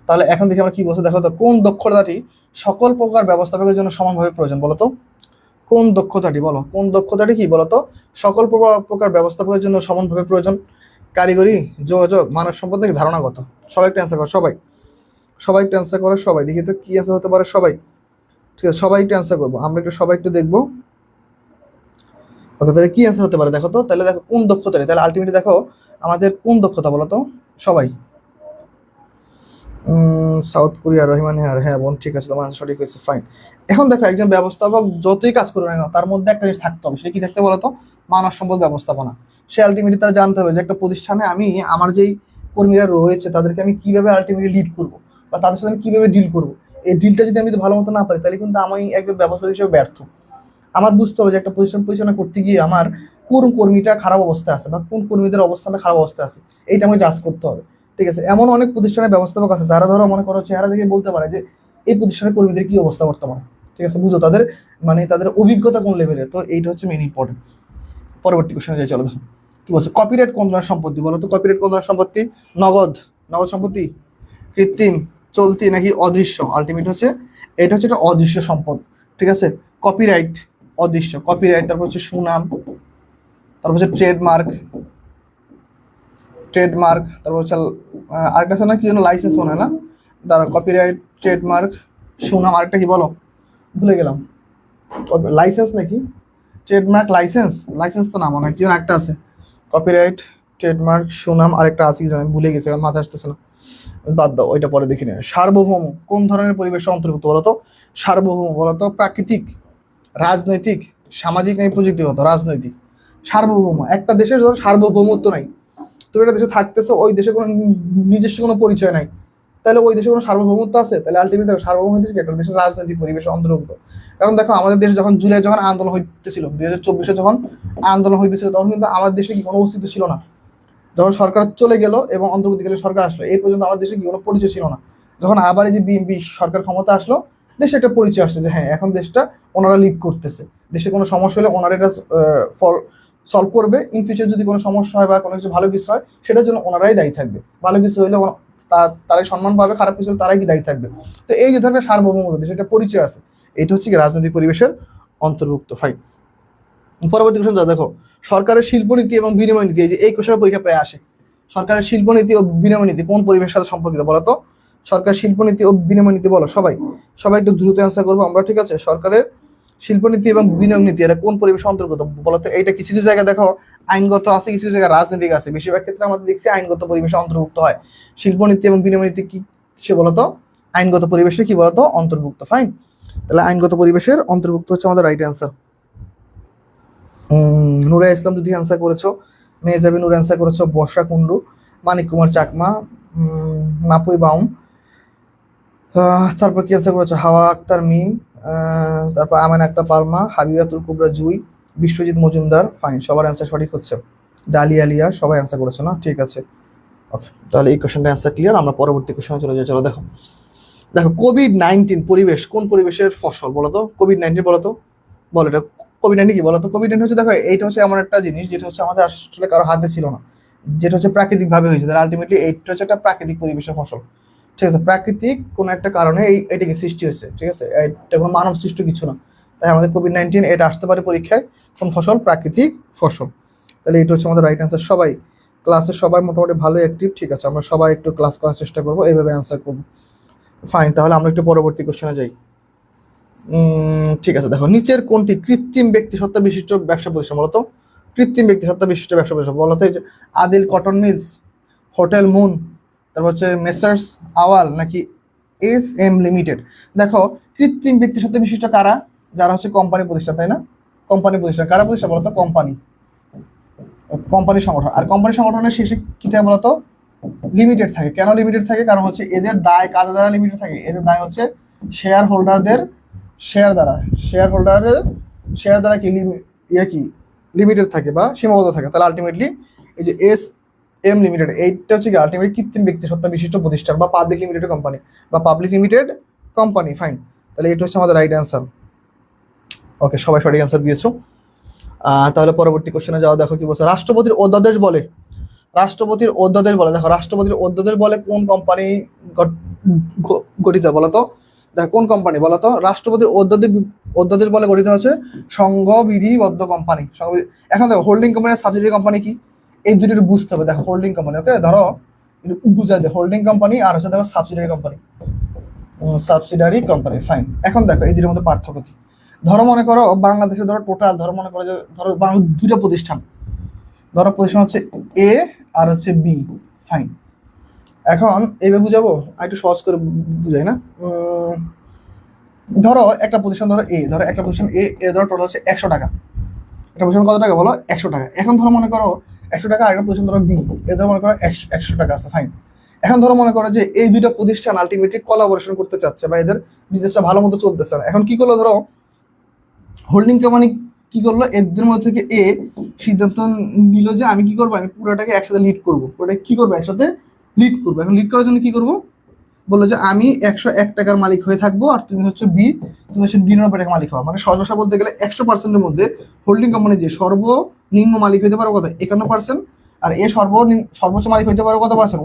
তাহলে এখন দেখি আমরা কি বলছে, দেখো তো, কোন দক্ষতাটি সকল প্রকার ব্যবস্থাপকের জন্য সমানভাবে প্রয়োজন বলো তো? কোন দক্ষতাটি বলো, কোন দক্ষতাটি কি বলতো সকল প্রকার ব্যবস্থাপকের জন্য সমানভাবে প্রয়োজন? কারিগরি, যোগাযোগ, মানব সম্পদ নাকি ধারণাগত? সবাই একটু অ্যান্সার করো, সবাই। সবাই একটু অ্যান্সার করো, সবাই। দেখি তো কি অ্যান্সার হতে পারে, সবাই। ঠিক আছে, সবাই একটু অ্যান্সার করবো, আমরা একটু সবাই একটু দেখবো। ওকে, তাহলে কি অ্যান্সার হতে পারে দেখো তো? তাহলে দেখো কোন দক্ষতাটি, তাহলে আলটিমেটলি দেখো আমাদের কোন দক্ষতা বলো তো সবাই? সাউথ কোরিয়া, রহিমান, হ্যাঁ হ্যাঁ বোন, ঠিক আছে, তোমার সঠিক হয়েছে। ফাইন। এখন দেখো, একজন ব্যবস্থাপক যতই কাজ করবে না কেন, তার মধ্যে একটা জিনিস থাকতে হবে। সেটা কি থাকতে বলো তো? মানব সম্পদ ব্যবস্থাপনা। সে আলটিমেটলি তার জানতে হবে যে একটা প্রতিষ্ঠানে আমি আমার যেই কর্মীরা রয়েছে তাদেরকে আমি কিভাবে আলটিমেটলি লিড করবো, বা তাদের সাথে আমি কিভাবে ডিল করবো। এই ডিলটা যদি আমি ভালো মতো না পারি, তাহলে কিন্তু আমি একজন ব্যবসায়ী হিসেবে ব্যর্থ। আমার বুঝতে হবে যে একটা প্রতিষ্ঠান পরিচালনা করতে গিয়ে আমার কোন কর্মীটা খারাপ অবস্থায় আছে, বা কোন কর্মীদের অবস্থানটা খারাপ অবস্থায় আছে, এইটা আমাকে জাজ করতে হবে। ঠিক আছে, এমন অনেক প্রতিষ্ঠানের ব্যবস্থাপক আছে যারা ধরো মনে করো চেহারা দেখে বলতে পারে যে এই প্রতিষ্ঠানের কর্মীদের কি অবস্থা বর্তমানে। ঠিক আছে, বুঝো তাদের মানে তাদের অভিজ্ঞতা কোন লেভেলের। তো এইটা হচ্ছে মেইন ইম্পর্টেন্ট। পরবর্তী কোশ্চেনে যাই, চলো দেখো কি বলছে। কপিরাইট কোন ধরনের সম্পত্তি বলো তো? কপিরাইট কোন ধরনের সম্পত্তি? নগদ, নগদ সম্পত্তি, কৃত্রিম, চলতি নাকি অদৃশ্য? আলটিমেট হচ্ছে এটা হচ্ছে একটা অদৃশ্য সম্পদ। ঠিক আছে, কপিরাইট অদৃশ্য। কপিরাইট, তারপর হচ্ছে সুনাম, তারপর হচ্ছে ট্রেডমার্ক, ট্রেডমার্ক, তারপর হচ্ছে আরেকটা আছে না কি যেন, লাইসেন্স মনে হয় না? দাঁড়া, কপিরাইট, ট্রেডমার্ক, সুনাম, আরেকটা কি বলো, ভুলে গেলাম। লাইসেন্স নাকি ট্রেডমার্ক, লাইসেন্স, লাইসেন্স তো না মনে হয়, কি যেন একটা আছে। কপিরাইট, ট্রেডমার্ক, সুনাম, আরেকটা আছে কি যেন, আমি ভুলে গেছি, আমার মাথায় আসতেছে না, বাদ দাও, ওইটা পরে দেখি না। সার্বভৌম কোন ধরনের পরিবেশের অন্তর্ভুক্ত বলতো? সার্বভৌম বলতো প্রাকৃতিক, রাজনৈতিক, সামাজিক নাকি প্রযুক্তিগত? রাজনৈতিক। সার্বভৌম, একটা দেশের ধরো সার্বভৌমত্ব নাই, তুমি একটা দেশে থাকতেছো, ওই দেশে কোনো নিজস্ব কোনো পরিচয় নাই, তাহলে ওই দেশে কোনো সার্বভৌমত্ব আছে? তাহলে আলটিমেটলি দেখো সার্বভৌম হইতেছে একটা দেশের রাজনৈতিক পরিবেশের অন্তর্ভুক্ত। কারণ দেখো আমাদের দেশে যখন জুলাই যখন আন্দোলন হইতেছিল, 2024-এ যখন আন্দোলন হইতেছিল, তখন কিন্তু আমাদের দেশে কি কোনো অস্তিত্ব ছিল না। যখন সরকার চলে গেল এবং অন্তর্বর্তীকালীন সরকার আসলো, এই পর্যন্ত আমাদের দেশে কি কোনো পরিচয় ছিল না। যখন আবার এই যে বিএনপি সরকার ক্ষমতা আসলো, দেশে একটা পরিচয় আসছে যে হ্যাঁ এখন দেশটা ওনারা লিড করতেছে, দেশে কোনো সমস্যা হলে ওনারা এটা সলভ করবে। ইন ফিউচার যদি কোনো সমস্যা হয় বা কোনো কিছু ভালো কিছু হয়, সেটার জন্য ওনারাই দায়ী থাকবে। ভালো কিছু হইলে তারাই সম্মান পাবে, খারাপ কিছু হলে তারাই কি দায়ী থাকবে। তো এই যে ধরনের সার্বভৌমত্ব, দেশে একটা পরিচয় আছে, এটা হচ্ছে কি রাজনৈতিক পরিবেশের অন্তর্ভুক্ত। ফাইন। পরবর্তী কোশ্চেন দেখো, সরকারের শিল্পনীতি এবং বিনিময় নীতি, এই যে এই কোশ্চেনের পরীক্ষা প্রায় আসে। সরকারের শিল্পনীতি ও বিনিময় নীতি কোন পরিবেশের সাথে সম্পর্কিত বলো তো? সরকার শিল্পনীতি ও বিনিময় নীতি বলো, সবাই। সবাই একটু দ্রুত অ্যান্সার করবো আমরা, ঠিক আছে? সরকারের শিল্পনীতি এবং বিনিয়োগ নীতি এটা কোন পরিবেশের অন্তর্গত বলতো? এইটা কিছু কিছু জায়গায় দেখো আইনগত আছে, কিছু কিছু জায়গায় রাজনৈতিক আছে। বেশিরভাগ ক্ষেত্রে আমাদের দেখছি আইনগত পরিবেশে অন্তর্ভুক্ত হয়। শিল্পনীতি এবং বিনিময় নীতি কি কিসে বলতো? আইনগত পরিবেশে কি বলতো অন্তর্ভুক্ত। ফাইন। তাহলে আইনগত পরিবেশের অন্তর্ভুক্ত হচ্ছে আমাদের রাইট অ্যান্সার। নুরা ইসলাম যদি অ্যান্সার করেছো, মেহজাবি নূর অ্যান্সার করেছো বর্ষা কুণ্ডু, মানিক কুমার চাকমা, নাপুই বাউম, তারপর কি অ্যান্সার করেছো হাওয়া আক্তার মিম, তারপর আমান আক্তার পালমা, হাবিবাতুল কুবরা জুই, বিশ্বজিৎ মজুমদার। ফাইন, সবার অ্যান্সার সঠিক হচ্ছে। ডালি আলিয়া, সবাই অ্যান্সার করেছো না? ঠিক আছে, ওকে। তাহলে এই কোশ্চেনটা অ্যান্সার ক্লিয়ার। আমরা পরবর্তী কোশ্চেনে চলে যাই, চলো দেখো। দেখো কোভিড-19 পরিবেশ কোন পরিবেশের ফসল বলো তো? কোভিড-19 বলো তো, বলো এটা কোভিড-19 কি বলো তো? কোভিড-19 হচ্ছে, দেখো এইটা হচ্ছে এমন একটা জিনিস যেটা হচ্ছে আমাদের আসলে কারো হাতে ছিল না, যেটা হচ্ছে প্রাকৃতিক ভাবে হয়েছে, তাহলে আলটিমেটলি এইটা হচ্ছে একটা প্রাকৃতিক পরিবেশের ফসল। ঠিক আছে, প্রাকৃতিক কোনো একটা কারণে এটা কি সৃষ্টি হয়েছে, ঠিক আছে, এটা কোনো মানব সৃষ্ট কিছু না। তাই আমাদের কোভিড-19 এটা আসতে পারে পরীক্ষায়, কোন ফসল? প্রাকৃতিক ফসল। তাহলে এটা হচ্ছে আমাদের রাইট অ্যান্সার। সবাই ক্লাসে সবাই মোটামুটি ভালো অ্যাক্টিভ, ঠিক আছে, আমরা সবাই একটু ক্লাস করার চেষ্টা করবো, এইভাবে অ্যান্সার করবো। ফাইন, তাহলে আমরা একটু পরবর্তী কোশ্চেনে যাই। ঠিক আছে, দেখো নিচের কোনটি কৃত্রিম ব্যক্তিসত্তা বিশিষ্ট ব্যবসা প্রতিষ্ঠান বলতো? কৃত্রিম ব্যক্তিসত্তা বিশিষ্ট ব্যবসা প্রতিষ্ঠান বলতো, এই যে Adil cotton mills, hotel moon, তারপর হচ্ছে মেসার্স আওয়াল, নাকি SM লিমিটেড। দেখো কৃত্রিম ব্যক্তিসত্তা বিশিষ্ট কারা? যারা হচ্ছে কোম্পানি প্রতিষ্ঠান, তাই না? কোম্পানি প্রতিষ্ঠান কারা প্রতিষ্ঠান বলতো? কোম্পানি, কোম্পানি সংগঠন। আর কোম্পানি সংগঠনের শেষে কি থাকে বলতো? লিমিটেড থাকে। কেন লিমিটেড থাকে? কারণ হচ্ছে এদের দায় কাদের দ্বারা লিমিটেড থাকে? এদের দায় হচ্ছে শেয়ার হোল্ডারদের শেয়ার দ্বারা, শেয়ার হোল্ডারের শেয়ার দ্বারা কি কি লিমিটেড থাকে বা সীমাবদ্ধ থাকে। তাহলে আলটিমেটলি এই যে SM লিমিটেড, এইটা হচ্ছে কি আলটিমেটলি কৃত্রিম ব্যক্তি সত্তা বিশিষ্ট প্রতিষ্ঠান বা পাবলিক লিমিটেড কোম্পানি বা পাবলিক লিমিটেড কোম্পানি। ফাইন, তাহলে এটা হচ্ছে আমাদের রাইট অ্যান্সার। ওকে, সবাই সঠিক অ্যান্সার দিয়েছো। তাহলে পরবর্তী কোশ্চেনে যাওয়া। দেখো কি বলছে, রাষ্ট্রপতির অধ্যাদেশ বলে, রাষ্ট্রপতির অধ্যাদেশ বলে, দেখো রাষ্ট্রপতির অধ্যাদেশ বলে কোন কোম্পানি গঠিত বলতো? দেখো কোন কোম্পানি বলতো? রাষ্ট্রপতির অধ্যাদেশ বলে গঠিত হচ্ছে সংঘবিধিবদ্ধ কোম্পানি। এখন দেখো হোল্ডিং কোম্পানি, সাবসিডিয়ারি কোম্পানি কি, এই দুটো একটু বুঝতে হবে। দেখো হোল্ডিং কোম্পানি, ওকে ধরো একটু বুঝাই দে, হোল্ডিং কোম্পানি আর হচ্ছে দেখো subsidiary company, subsidiary company. Fine, এখন দেখো এই দুটোর মধ্যে পার্থক্য কি। ধরো মনে করো বাংলাদেশে ধরো টোটাল ধরো মনে করো যে ধরো বাংলাদেশ দুটো প্রতিষ্ঠান, ধরো প্রতিষ্ঠান হচ্ছে A আর হচ্ছে B। ফাইন, এখন এইভাবে বুঝাবো, আর একটু সহজ করে বুঝাই না। ধরো একটা প্রতিষ্ঠান, ধরো A, ধরো একটা প্রতিষ্ঠান A এর ধরো টোটাল হচ্ছে 100 টাকা। একটা প্রতিষ্ঠান কত টাকা বলো? 100 টাকা। এখন ধরো মনে করো 100 টাকা, আর একটা প্রতিষ্ঠান ধরো B এর ধরো মনে করো 100 টাকা আছে। ফাইন, এখন ধরো মনে করো যে এই দুইটা প্রতিষ্ঠান আলটিমেটলি কোলাবোরেশন করতে চাচ্ছে বা এদের বিজনেসটা ভালো মতো চলতেছে না। এখন কি করলো, ধরো হোল্ডিং কোম্পানি কি করলো, এদের মধ্যে থেকে A সিদ্ধান্ত নিল যে আমি কি করবো, আমি পুরোটাকে একসাথে লিড করবো, পুরোটা কি করবো, একসাথে লিড করবো। এখন লিড করার জন্য কি করবো, বললো যে আমি 101 টাকার মালিক হয়ে থাকবো, আর তুমি হচ্ছে B, তুমি হচ্ছে 99 টাকা মালিক হওয়া। মানে সহজ ভাষা বলতে গেলে 100%-এর মধ্যে হোল্ডিং কোম্পানি যে সর্বনিম্ন মালিক হইতে পারো কত? 51%, আর এ সর্বোচ্চ মালিক হইতে পারো কত পার্সেন্ট?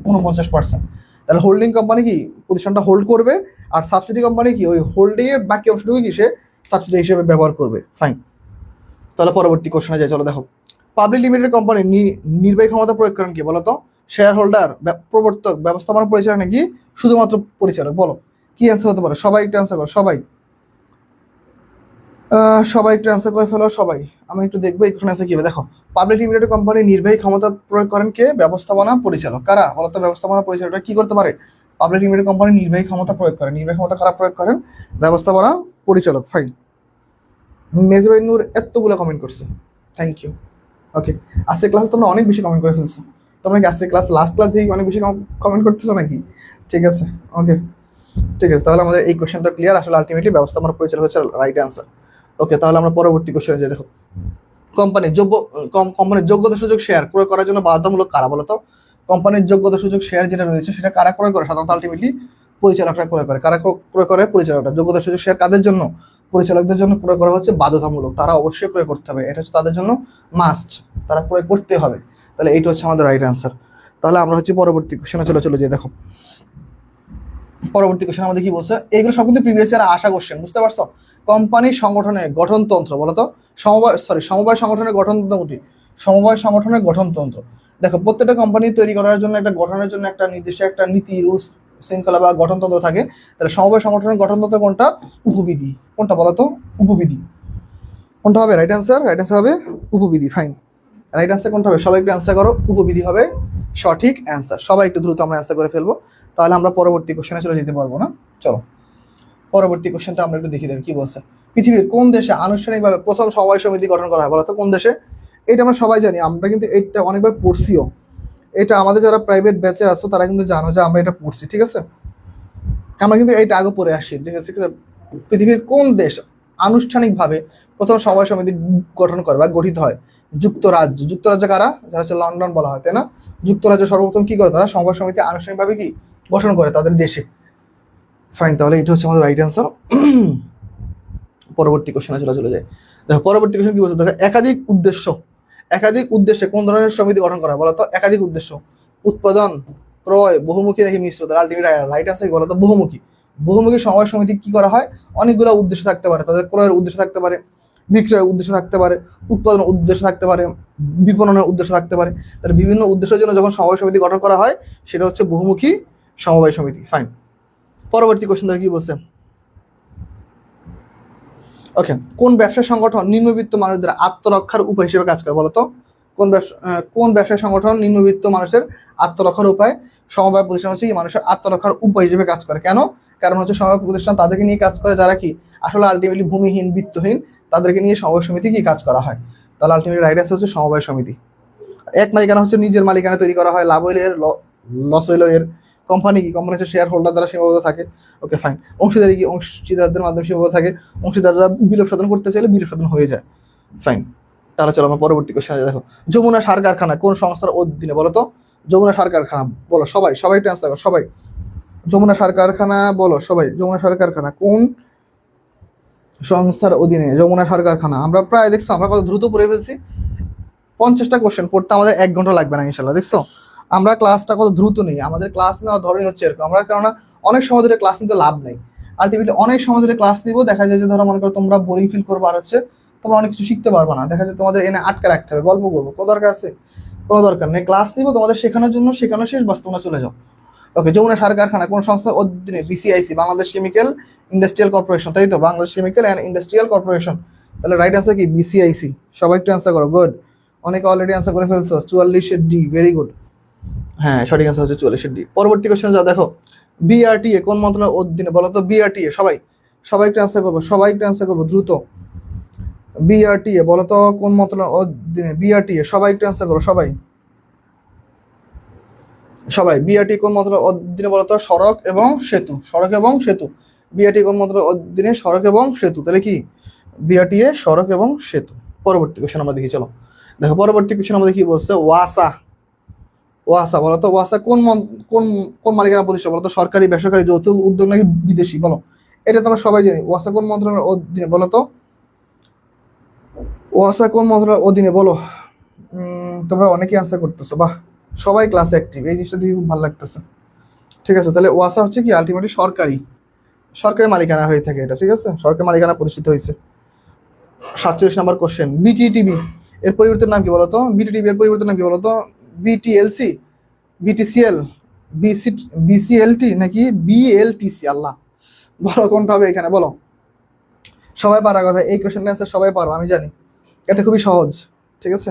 49%। তাহলে হোল্ডিং কোম্পানি কি প্রতিষ্ঠানটা হোল্ড করবে, আর সাবসিডি কোম্পানি কি ওই হোল্ডিং এর বাকি অংশটুকু কি সে সাবসিডি হিসেবে ব্যবহার করবে। ফাইন, তাহলে পরবর্তী কোশ্চেনে যাই, চলো দেখো পাবলিক লিমিটেড কোম্পানি নির্বাহী ক্ষমতা প্রয়োগ করেন কি বলতো? শেয়ার হোল্ডার, প্রবর্তক, ব্যবস্থাপনা পরিচালক, নাকি শুধুমাত্র পরিচালক? বলো কি অ্যান্সার হতে পারে? সবাই একটু অ্যান্সার করো, সবাই সবাই একটু অ্যান্সার করে ফেলো সবাই। আমি একটু দেখবো এই কোশ্চেন অ্যান্সার কি হবে। দেখো পাবলিক লিমিটেড কোম্পানি নির্বাহী ক্ষমতা প্রয়োগ করেন কে? ব্যবস্থাপনা পরিচালক। কারা বলতো? ব্যবস্থাপনা পরিচালকটা কি করতে পারে? পাবলিক লিমিটেড কোম্পানি নির্বাহী ক্ষমতা প্রয়োগ করেন। নির্বাহী ক্ষমতা কারা প্রয়োগ করেন? ব্যবস্থাপনা পরিচালক। ফাইন, মেজবাই নূর এতগুলো কমেন্ট করছে, থ্যাংক ইউ। ওকে, আজকে ক্লাসে তোমরা অনেক বেশি কমেন্ট করে ফেলছো। তোমরা কি আজকে লাস্ট ক্লাস থেকে অনেক বেশি কমেন্ট করতেছো নাকি? ঠিক আছে, ওকে ঠিক আছে, তাহলে আমাদের এই কোশ্চেনটা ক্লিয়ার। আসলে আলটিমেটলি ব্যবস্থাপনা পরিচালক হচ্ছে রাইট অ্যান্সার। ওকে, তাহলে আমরা পরবর্তী কোশ্চেনে যাই। দেখো কোম্পানির যোগ্যতা সুযোগ শেয়ার ক্রয় করার জন্য বাধ্যতামূলক কারা বলতো? কোম্পানির যোগ্যতা সুযোগ শেয়ার যেটা রয়েছে সেটা কারা ক্রয় করে? সাধারণত আলটিমেটলি পরিচালকরা ক্রয় করে। কারা ক্রয় করে? পরিচালকরা। যোগ্যতা সুযোগ শেয়ার কাদের জন্য? পরিচালকদের জন্য ক্রয় করা হচ্ছে বাধ্যতামূলক, তারা অবশ্যই ক্রয় করতে হবে, এটা হচ্ছে তাদের জন্য মাস্ট, তারা ক্রয় করতে হবে। তাহলে এইটা হচ্ছে আমাদের রাইট অ্যান্সার। তাহলে আমরা হচ্ছে পরবর্তী কোশ্চেনে চলে যাই। দেখো পরবর্তী কোশ্চেন আমাদের কি বলছে, এইগুলো সব কিন্তু প্রিভিয়াস ইয়ার আসা কোশ্চেন, বুঝতে পারছো? কোম্পানির সংগঠনের গঠনতন্ত্র বলতো? সমবায় সংগঠনের গঠনতন্ত্র। সমবায় সংগঠনের গঠনতন্ত্র, দেখো প্রত্যেকটা কোম্পানি তৈরি করার জন্য একটা গঠনের জন্য একটা নির্দিষ্ট একটা নীতি, রুলস, শৃঙ্খলা বা গঠনতন্ত্র থাকে। তাহলে সমবায় সংগঠনের গঠনতন্ত্র কোনটা? উপবিধি। কোনটা বলতো? উপবিধি। কোনটা হবে রাইট অ্যান্সার? রাইট অ্যান্সার হবে উপবিধি। ফাইন, রাইট অ্যান্সার কোনটা হবে? সবাই একটু অ্যান্সার করো, উপবিধি হবে সঠিক অ্যান্সার। সবাই একটু দ্রুত আমরা অ্যান্সার করে ফেলবো, তাহলে আমরা পরবর্তী কোশ্চেনে চলে যেতে পারবো না। চলো পরবর্তী কোশ্চেনটা আমরা একটু দেখি কি বলছে। পৃথিবীর কোন দেশে আনুষ্ঠানিকভাবে প্রথম সমবায় সমিতি গঠন করা হয় বলতো? কোন দেশে? এটা আমরা সবাই জানি, আমরা কিন্তু এটা অনেকবার পড়ছিও। এটা আমাদের যারা প্রাইভেট ব্যাচে আছো তারা কিন্তু জানো যে আমরা এটা পড়ছি, ঠিক আছে, আমরা কিন্তু এইটা আগে পড়ে আসছি, ঠিক আছে। পৃথিবীর কোন দেশ আনুষ্ঠানিকভাবে প্রথম সমবায় সমিতি গঠন করে বা গঠিত হয়? যুক্তরাজ্য। যুক্তরাজ্য কারা? যারা হচ্ছে লন্ডন বলা হয়, তাই না? যুক্তরাজ্য সর্বপ্রথম কি করে? তারা সমবায় সমিতি আনুষ্ঠানিকভাবে কি গঠন করে তাদের দেশে। ফাইন, তাহলে এটা হচ্ছে আমাদের রাইট অ্যান্সার। পরবর্তী কোশ্চেনে চলে যায়। দেখো পরবর্তী কোশ্চেন কি বলছে, দেখো একাধিক উদ্দেশ্যে কোন ধরনের সমিতি গঠন করা বলতো? একাধিক উদ্দেশ্য, উৎপাদন, ক্রয়, বহুমুখী নাকি মিশ্র? তাহলে আলটিমেট রাইট অ্যান্সার কি বলতো? বহুমুখী। বহুমুখী সমবায় সমিতি কি করা হয়? অনেকগুলো উদ্দেশ্য থাকতে পারে, তাদের ক্রয়ের উদ্দেশ্য থাকতে পারে, বিক্রয়ের উদ্দেশ্য থাকতে পারে, উৎপাদনের উদ্দেশ্য থাকতে পারে, বিপণনের উদ্দেশ্য থাকতে পারে। তাহলে বিভিন্ন উদ্দেশ্যের জন্য যখন সমবায় সমিতি গঠন করা হয় সেটা হচ্ছে বহুমুখী সমবায় সমিতি। ফাইন, পরবর্তী কোশ্চেন দেখো কি বলছে। ওকে, কোন ব্যবসা সংগঠন নিম্নবিত্ত মানুষদের আত্মরক্ষার উপায় হিসেবে কাজ করে বলতো? কোন ব্যবসা সংগঠন নিম্নবিত্ত মানুষের আত্মরক্ষার উপায়, সমবায় প্রতিষ্ঠান হচ্ছে কি মানুষের আত্মরক্ষার উপায় হিসেবে কাজ করে? কেন? কারণ হচ্ছে সমবায় প্রতিষ্ঠান তাদেরকে নিয়ে কাজ করে যারা কি আসলে আলটিমেটলি ভূমিহীন, বিত্তহীন, তাদেরকে নিয়ে সমবায় সমিতি কি কাজ করা হয়। তাহলে আলটিমেটলি রাইট অ্যান্সার হচ্ছে সমবায় সমিতি। এক মালিকানা হচ্ছে নিজের মালিকানা তৈরি করা হয়, লাভ হইলে এর, লস হইলো এর। কোম্পানি হচ্ছে শেয়ার হোল্ডার দ্বারা সীমাবদ্ধ থাকে। ওকে ফাইন, অংশীদারি কি অংশীদারদের মাধ্যমে সীমাবদ্ধ থাকে, অংশীদাররা বিলোপ সাধন করতে চাইলে বিলোপ সাধন হয়ে যায়। ফাইন, তাহলে চলো আমরা পরবর্তী কোশ্চেনে দেখো। যমুনা সার কারখানা কোন সংস্থার অধীনে বলো তো? যমুনা সার কারখানা বলো সবাই, একটু অ্যান্সার করো সবাই। যমুনা সার কারখানা বলো সবাই, যমুনা সার কারখানা কোন সংস্থার অধীনে? যমুনা সার কারখানা আমরা প্রায় দেখছো আমরা কত দ্রুত পড়ে ফেলছি। 50টা কোশ্চেন পড়তে আমাদের 1 ঘন্টা লাগবে না ইনশাল্লাহ। দেখছো আমরা ক্লাসটা কত দ্রুত নেই, আমাদের ক্লাস নেওয়ার ধরনই হচ্ছে এরকম। আমরা কেননা অনেক সময় ধরে ক্লাস নিতে লাভ নেই, আলটিমেটলি অনেক সময় ধরে ক্লাস নিবো, দেখা যায় যে ধরো মনে করো তোমরা বোরিং ফিল করবো, আর হচ্ছে তোমরা অনেক কিছু শিখতে পারবে না, দেখা যায় তোমাদের এনে আটকে রাখতে হবে, গল্প করবো, কোনো দরকার আছে? কোনো দরকার নেই, ক্লাস নিবো তোমাদের শেখানোর জন্য, শেখানো শেষ বাস তোমরা চলে যাও। ওকে, যমুনা সার কারখানা কোন সংস্থার অধীনে? BCIC, Bangladesh chemical industrial corporation, তাই তো? Bangladesh chemical and industrial corporation. তাহলে রাইট আনসার কি? বিসিআইসি। সবাই একটু অ্যান্সার করো, গুড। অনেকে অলরেডি অ্যান্সার করে ফেলছো, 44-এর ডি, ভেরি গুড। হ্যাঁ, সঠিক অ্যান্সার হচ্ছে 44-এর ডি। পরবর্তী কোশ্চেন যাও দেখো, বিআরটিএ কোন মন্ত্রণালয়ের অধীনে বলো তো? বিআরটিএ সবাই একটু অ্যান্সার করবো, দ্রুত। বিআরটিএ বলো তো কোন মন্ত্রণালয়ের অধীনে? বিআরটিএ সবাই একটু অ্যান্সার করো, সবাই। বিআরটি কোন মন্ত্রণালয়ের অধীনে বলো তো? সড়ক এবং সেতু। বিআরটি কোন মন্ত্রণালয়ের অধীনে? সড়ক এবং সেতু। তাহলে কি বিআরটিএ সড়ক এবং সেতু। পরবর্তী কোশ্চেন আমরা দেখি, চলো দেখো পরবর্তী কোশ্চেন আমাদের কি বলছে। ওয়াসা বলো তো, ওয়াসা কোন কোন কোন মালিকানা প্রতিষ্ঠান বলো তো? সরকারি, বেসরকারি, যৌথ উদ্যোগ নাকি বিদেশি? বলো, এটা তো আমরা সবাই জানি। ওয়াসা কোন মন্ত্রণালয়ের অধীনে বলো তো? ওয়াসা কোন মন্ত্রণালয়ের অধীনে বলো? তোমরা অনেকেই আনসার করতেছো, বাহ, সবাই ক্লাসে অ্যাক্টিভ, এই জিনিসটা দেখে খুব ভালো লাগতেছে। ঠিক আছে, তাহলে ওয়াসা হচ্ছে কি আলটিমেটলি সরকারি মালিকানা হয়ে থাকে এটা, ঠিক আছে? সরকারি মালিকানা প্রতিষ্ঠিত হয়েছে। 47 নম্বর কোশ্চেন, বিটিটিভি এর পরিবর্তন নাম কি বলতো? বিটিটিভি এর পরিবর্তন নাম কি বলতো? বিটিএলসি, বিটিসিএল, বিসিএলটি নাকি বিএলটিসি? আল্লাহ, বলো কোনটা হবে এখানে, বলো। সবাই পারার কথা, এই কোশ্চেনটা অ্যান্সার সবাই পারো আমি জানি, এটা খুবই সহজ, ঠিক আছে?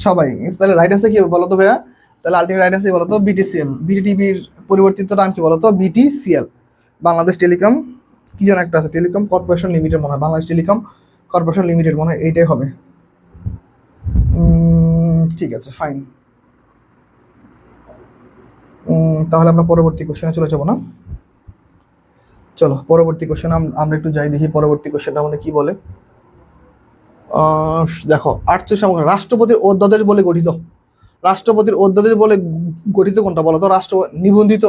সবাই, তাহলে রাইট অ্যান্সার কি হবে বলো তো ভাইয়া? তাহলে আলটিমেট রাইট অ্যান্সার বলো তো? বিটিসিএল। বিটিটিভির পরিবর্তিত নাম কি বলো তো? বিটিসিএল, বাংলাদেশ টেলিকম কি যেন একটা আছে, টেলিকম কর্পোরেশন লিমিটেড মনে হয়, বাংলাদেশ টেলিকম কর্পোরেশন লিমিটেড মনে হয়, এইটাই হবে। ঠিক আছে, ফাইন। তাহলে আমরা পরবর্তী কোশ্চেনে চলে যাবো না? চলো পরবর্তী কোশ্চেন আমরা একটু যাই, দেখি পরবর্তী কোশ্চেনটা আমাদের কি বলে। দেখো 48 নম্বর, রাষ্ট্রপতির অধ্যাদেশ বলে গঠিত। রাষ্ট্রপতির অধ্যাদেশ বলে গঠিত কোনটা বলো তো? নিবন্ধিত,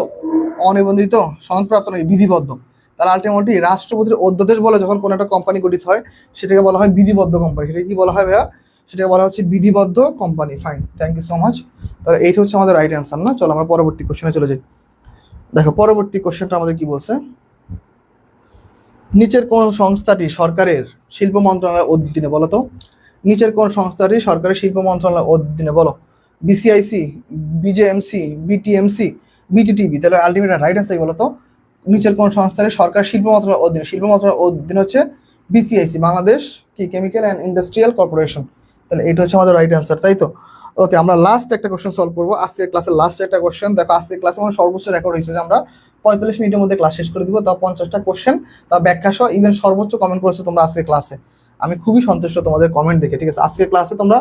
অনিবন্ধিত, সনদপ্রাপ্ত নাকি বিধিবদ্ধ? তাহলে আলটিমেটলি রাষ্ট্রপতির অধ্যাদেশ বলে যখন কোনো একটা কোম্পানি গঠিত হয় সেটাকে বলা হয় বিধিবদ্ধ কোম্পানি। সেটাকে কি বলা হয় ভাইয়া? সেটাকে বলা হচ্ছে বিধিবদ্ধ company. Fine, thank you so much. তাহলে এইটা হচ্ছে আমাদের রাইট অ্যান্সার না? চলো আমরা পরবর্তী কোশ্চেনে চলে যাই। দেখো পরবর্তী কোশ্চেনটা আমাদের কি বলছে। নিচের কোন সংস্থাটি সরকারের শিল্প মন্ত্রণালয়ের অধীনে বলো তো? নিচের কোন সংস্থাটি সরকারের শিল্প মন্ত্রণালয়ের অধীনে বলো? BCIC, BJMC, BTMC, BTTV. তাহলে আলটিমেট রাইট অ্যান্সার বলো তো? নিচের কোন সংস্থাটি সরকার শিল্প মন্ত্রণালয়ের অধীনে? শিল্প মন্ত্রণালয়ের অধীনে হচ্ছে বিসিআইসি, বাংলাদেশ কি কেমিক্যাল অ্যান্ড ইন্ডাস্ট্রিয়াল কর্পোরেশন। তাহলে এটা হচ্ছে আমাদের রাইট অ্যান্সার, তাই তো? ওকে, আমরা লাস্ট একটা কোশ্চেন সলভ করবো আজকের ক্লাসের, লাস্ট একটা কোশ্চেন। দেখো আজকের ক্লাসে আমার সর্বোচ্চ রেকর্ড হয়েছে যে আমরা 45 মিনিটের মধ্যে ক্লাস শেষ করে দিব, তাও 50টা কোশ্চেন, তা ব্যাখ্যা সহ। ইভেন সর্বোচ্চ কমেন্ট করেছো তোমরা আজকের ক্লাসে, আমি খুবই সন্তুষ্ট তোমাদের কমেন্ট দেখে, ঠিক আছে? আজকের ক্লাসে তোমরা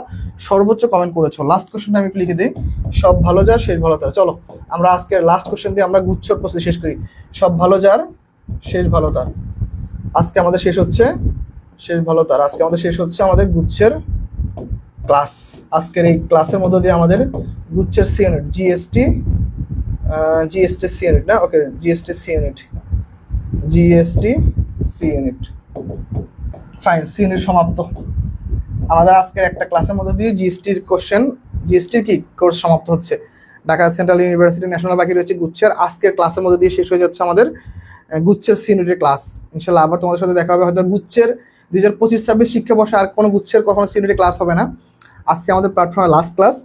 সর্বোচ্চ কমেন্ট করেছো। লাস্ট কোশ্চেনটা আমি একটু লিখে দিই, সব ভালো যার শেষ ভালো তার। চলো আমরা আজকের লাস্ট কোশ্চেন দিয়ে আমরা গুচ্ছর প্রশ্ন শেষ করি। সব ভালো যার শেষ ভালো তার। আজকে আমাদের শেষ হচ্ছে শেষ ভালো তার, আজকে আমাদের শেষ হচ্ছে আমাদের গুচ্ছের ক্লাস। আজকের এই ক্লাসের মধ্য দিয়ে আমাদের গুচ্ছের C unit, GST C unit না? Okay, GST C unit GST C unit. Fine, C unit সমাপ্ত। আমাদের আজকের একটা ক্লাসের মধ্যে দিয়ে জিএসটির কোশ্চেন, জিএসটির কি কোর্স সমাপ্ত হচ্ছে। ঢাকা সেন্ট্রাল ইউনিভার্সিটি ন্যাশনাল বাকি রয়েছে গুচ্ছের। আজকের ক্লাসের মধ্যে দিয়ে শেষ হয়ে যাচ্ছে আমাদের গুচ্ছের সি ইউনিটের ক্লাস। ইনশাল্লাহ আবার তোমাদের সাথে দেখা হবে হয়তো গুচ্ছের 2025-26 শিক্ষাবর্ষে আর কোনো গুচ্ছের কখনো সি ইউনিটের ক্লাস হবে না। আজকে আমাদের প্ল্যাটফর্মে লাস্ট ক্লাস।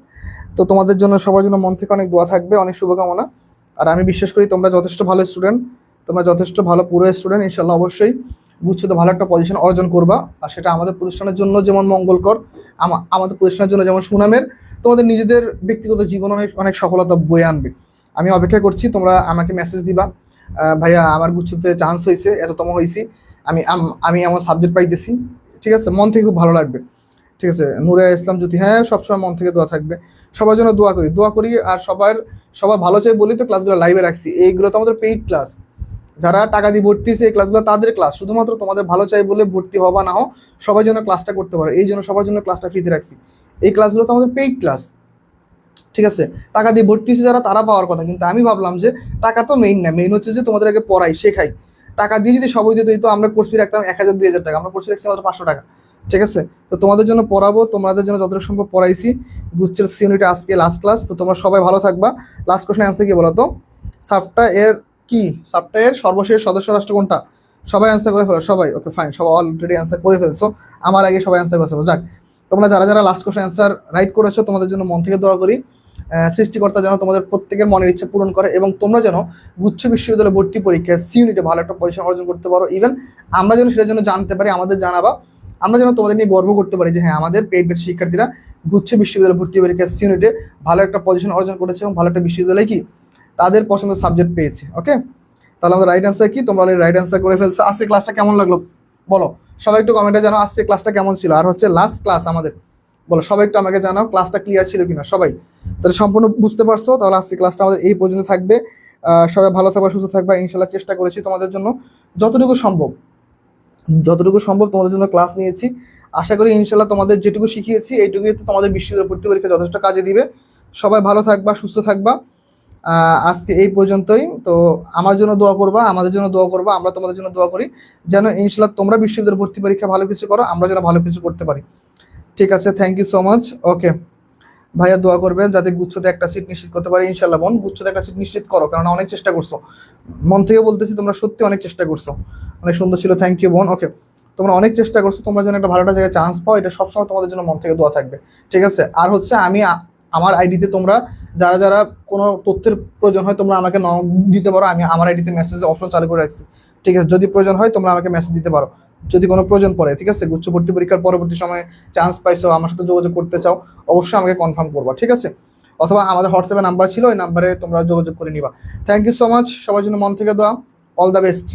তো তোমাদের জন্য সবার জন্য মন থেকে অনেক দোয়া থাকবে, অনেক শুভকামনা। আর আমি বিশ্বাস করি তোমরা যথেষ্ট ভালো স্টুডেন্ট, তোমরা যথেষ্ট ভালো পুরো স্টুডেন্ট। ইনশাল্লাহ অবশ্যই গুচ্ছতে ভালো একটা পজিশন অর্জন করবা। আর সেটা আমাদের প্রতিষ্ঠানের জন্য যেমন মঙ্গলকর, আমাদের প্রতিষ্ঠানের জন্য যেমন সুনামের, তোমাদের নিজেদের ব্যক্তিগত জীবনে অনেক অনেক সফলতা বয়ে আনবে। আমি অপেক্ষা করছি, তোমরা আমাকে মেসেজ দিবা, ভাইয়া আমার গুচ্ছতে চান্স হয়েছে, এততম হয়েছি, আমি আমার সাবজেক্ট পাইতেছি। ঠিক আছে, মন থেকে খুব ভালো লাগবে। ঠিক আছে, নূরে ইসলাম জ্যোতি, হ্যাঁ সবসময় মন থেকে দোয়া থাকবে। সবার জন্য দোয়া করি। আর সবার ভালো চাই বলি তো ক্লাসগুলো লাইভে রাখছি। এইগুলো তো আমাদের পেইড ক্লাস, যারা টাকা দিয়ে ভর্তি হয়েছে এই ক্লাসগুলো তাদের ক্লাস। শুধুমাত্র তোমাদের ভালো চাই বলে ভর্তি হওয়া না হোক, সবার জন্য ক্লাসটা করতে পারো, এই জন্য সবার জন্য ক্লাসটা ফ্রিতে রাখছি। এই ক্লাসগুলো তো আমাদের পেইড ক্লাস। ঠিক আছে, টাকা দিয়ে ভর্তি হয়েছে যারা, তারা পাওয়ার কথা, কিন্তু আমি ভাবলাম যে টাকা তো মেইন না, মেইন হচ্ছে যে তোমাদের আগে পড়াই শেখাই। টাকা দিয়ে যদি সবাই দিত, তো আমরা কোর্স ফি রাখতাম 1000-2000 টাকা, আমরা কোর্স ফি রাখছি মাত্র 500 টাকা। ঠিক আছে, তো তোমাদের জন্য পড়াবো, তোমাদের জন্য যতটা সম্ভব পড়াইছি। গুচ্ছের সি ইউনিটে আজকে লাস্ট ক্লাস। তো তোমরা সবাই ভালো থাকবা। লাস্ট কোশ্চেন অ্যান্সার কি বলো তো? সাপটা এর সর্বশেষ সদস্য রাষ্ট্র কোনটা? সবাই অ্যান্সার করে ফেলো, সবাই। ওকে ফাইন, সবাই অলরেডি অ্যান্সার করে ফেলছো, আমার আগে সবাই অ্যান্সার করেছো। যাক, তোমরা যারা যারা লাস্ট কোশ্চেন অ্যান্সার রাইট করেছো, তোমাদের জন্য মন থেকে দোয়া করি। সৃষ্টিকর্তা যেন তোমাদের প্রত্যেকের মনের ইচ্ছা পূরণ করে, এবং তোমরা যেন গুচ্ছ বিশ্ববিদ্যালয় ভর্তি পরীক্ষায় সি ইউনিটে ভালো একটা পজিশন অর্জন করতে পারো। ইভেন আমরা যেন সেটার জন্য জানতে পারি, আমাদের জানাবা, আমরা যেন তোমাদের নিয়ে গর্ব করতে পারি যে হ্যাঁ, আমাদের পেইড ব্যাচ শিক্ষার্থীরা গুচ্ছ বিশ্ববিদ্যালয় ভর্তি পরীক্ষায় সি ইউনিটে ভালো একটা পজিশন অর্জন করেছে, এবং ভালো একটা বিশ্ববিদ্যালয় কি তাদের পছন্দের সাবজেক্ট পেয়েছে। ওকে, তাহলে আমাদের রাইট অ্যান্সার কি? তোমরা রাইট অ্যান্সার করে ফেলছো। আজকে ক্লাসটা কেমন লাগলো বলো, সবাই একটু কমেন্টে জানাও আজকে ক্লাসটা কেমন ছিল। আর হচ্ছে লাস্ট ক্লাস আমাদের, বলো সবাই একটু আমাকে জানাও ক্লাসটা ক্লিয়ার ছিল কিনা সবাই। তাহলে সম্পূর্ণ বুঝতে পারছো। তাহলে আজকে ক্লাসটা আমাদের এই পর্যন্ত থাকবে। সবাই ভালো থাকবা, সুস্থ থাকবা। ইনশাল্লাহ চেষ্টা করেছি তোমাদের জন্য যতটুকু সম্ভব তোমাদের জন্য ক্লাস নিয়েছি। আশা করি ইনশাল্লাহ তোমাদের যেটুকু শিখিয়েছি এইটুকুই তোমাদের বিশ্ববিদ্যালয় ভর্তি পরীক্ষা যথেষ্ট কাজে দিবে। সবাই ভালো থাকবা, সুস্থ থাকবা। আজকে এই পর্যন্তই। তো আমার জন্য দোয়া করবা, আমাদের জন্য দোয়া করবা, আমরা তোমাদের জন্য দোয়া করি যেন ইনশাল্লাহ তোমরা বিশ্ববিদ্যালয় ভর্তি পরীক্ষা ভালো কিছু করো, আমরা যেন ভালো কিছু করতে পারি। ঠিক আছে, থ্যাংক ইউ সো মাচ। ওকে ভাইয়া, দোয়া করবেন যাতে গুচ্ছতে একটা সিট নিশ্চিত করতে পারি। ইনশাল্লাহ বোন, গুচ্ছতে একটা সিট নিশ্চিত করো, কারণ অনেক চেষ্টা করছো, মন থেকে বলতেছি তোমরা সত্যি অনেক চেষ্টা করছো, অনেক সুন্দর ছিল। থ্যাংক ইউ বোন। ওকে, তোমরা অনেক চেষ্টা করছো, তোমরা যেন একটা ভালো একটা জায়গায় চান্স পাও, এটা সবসময় তোমাদের জন্য মন থেকে দোয়া থাকবে। ঠিক আছে, আর হচ্ছে আমি আমার আইডিতে তোমরা যারা যারা কোনো তথ্যের প্রয়োজন হয় তোমরা আমাকে নক দিতে পারো, আমি আমার আইডিতে মেসেজের অপশন চালু করে রাখছি। ঠিক আছে, যদি প্রয়োজন হয় তোমরা আমাকে মেসেজ দিতে পারো, যদি কোনো প্রয়োজন পড়ে। ঠিক আছে, গুচ্ছ ভর্তি পরীক্ষার পরবর্তী সময়ে চান্স পাইছো, আমার সাথে যোগাযোগ করতে চাও, অবশ্যই আমাকে কনফার্ম করবা। ঠিক আছে, অথবা আমাদের হোয়াটসঅ্যাপে নাম্বার ছিল, ওই নাম্বারে তোমরা যোগাযোগ করে নিবা। থ্যাংক ইউ সো মাচ, সবার জন্য মন থেকে দোয়া। All the best.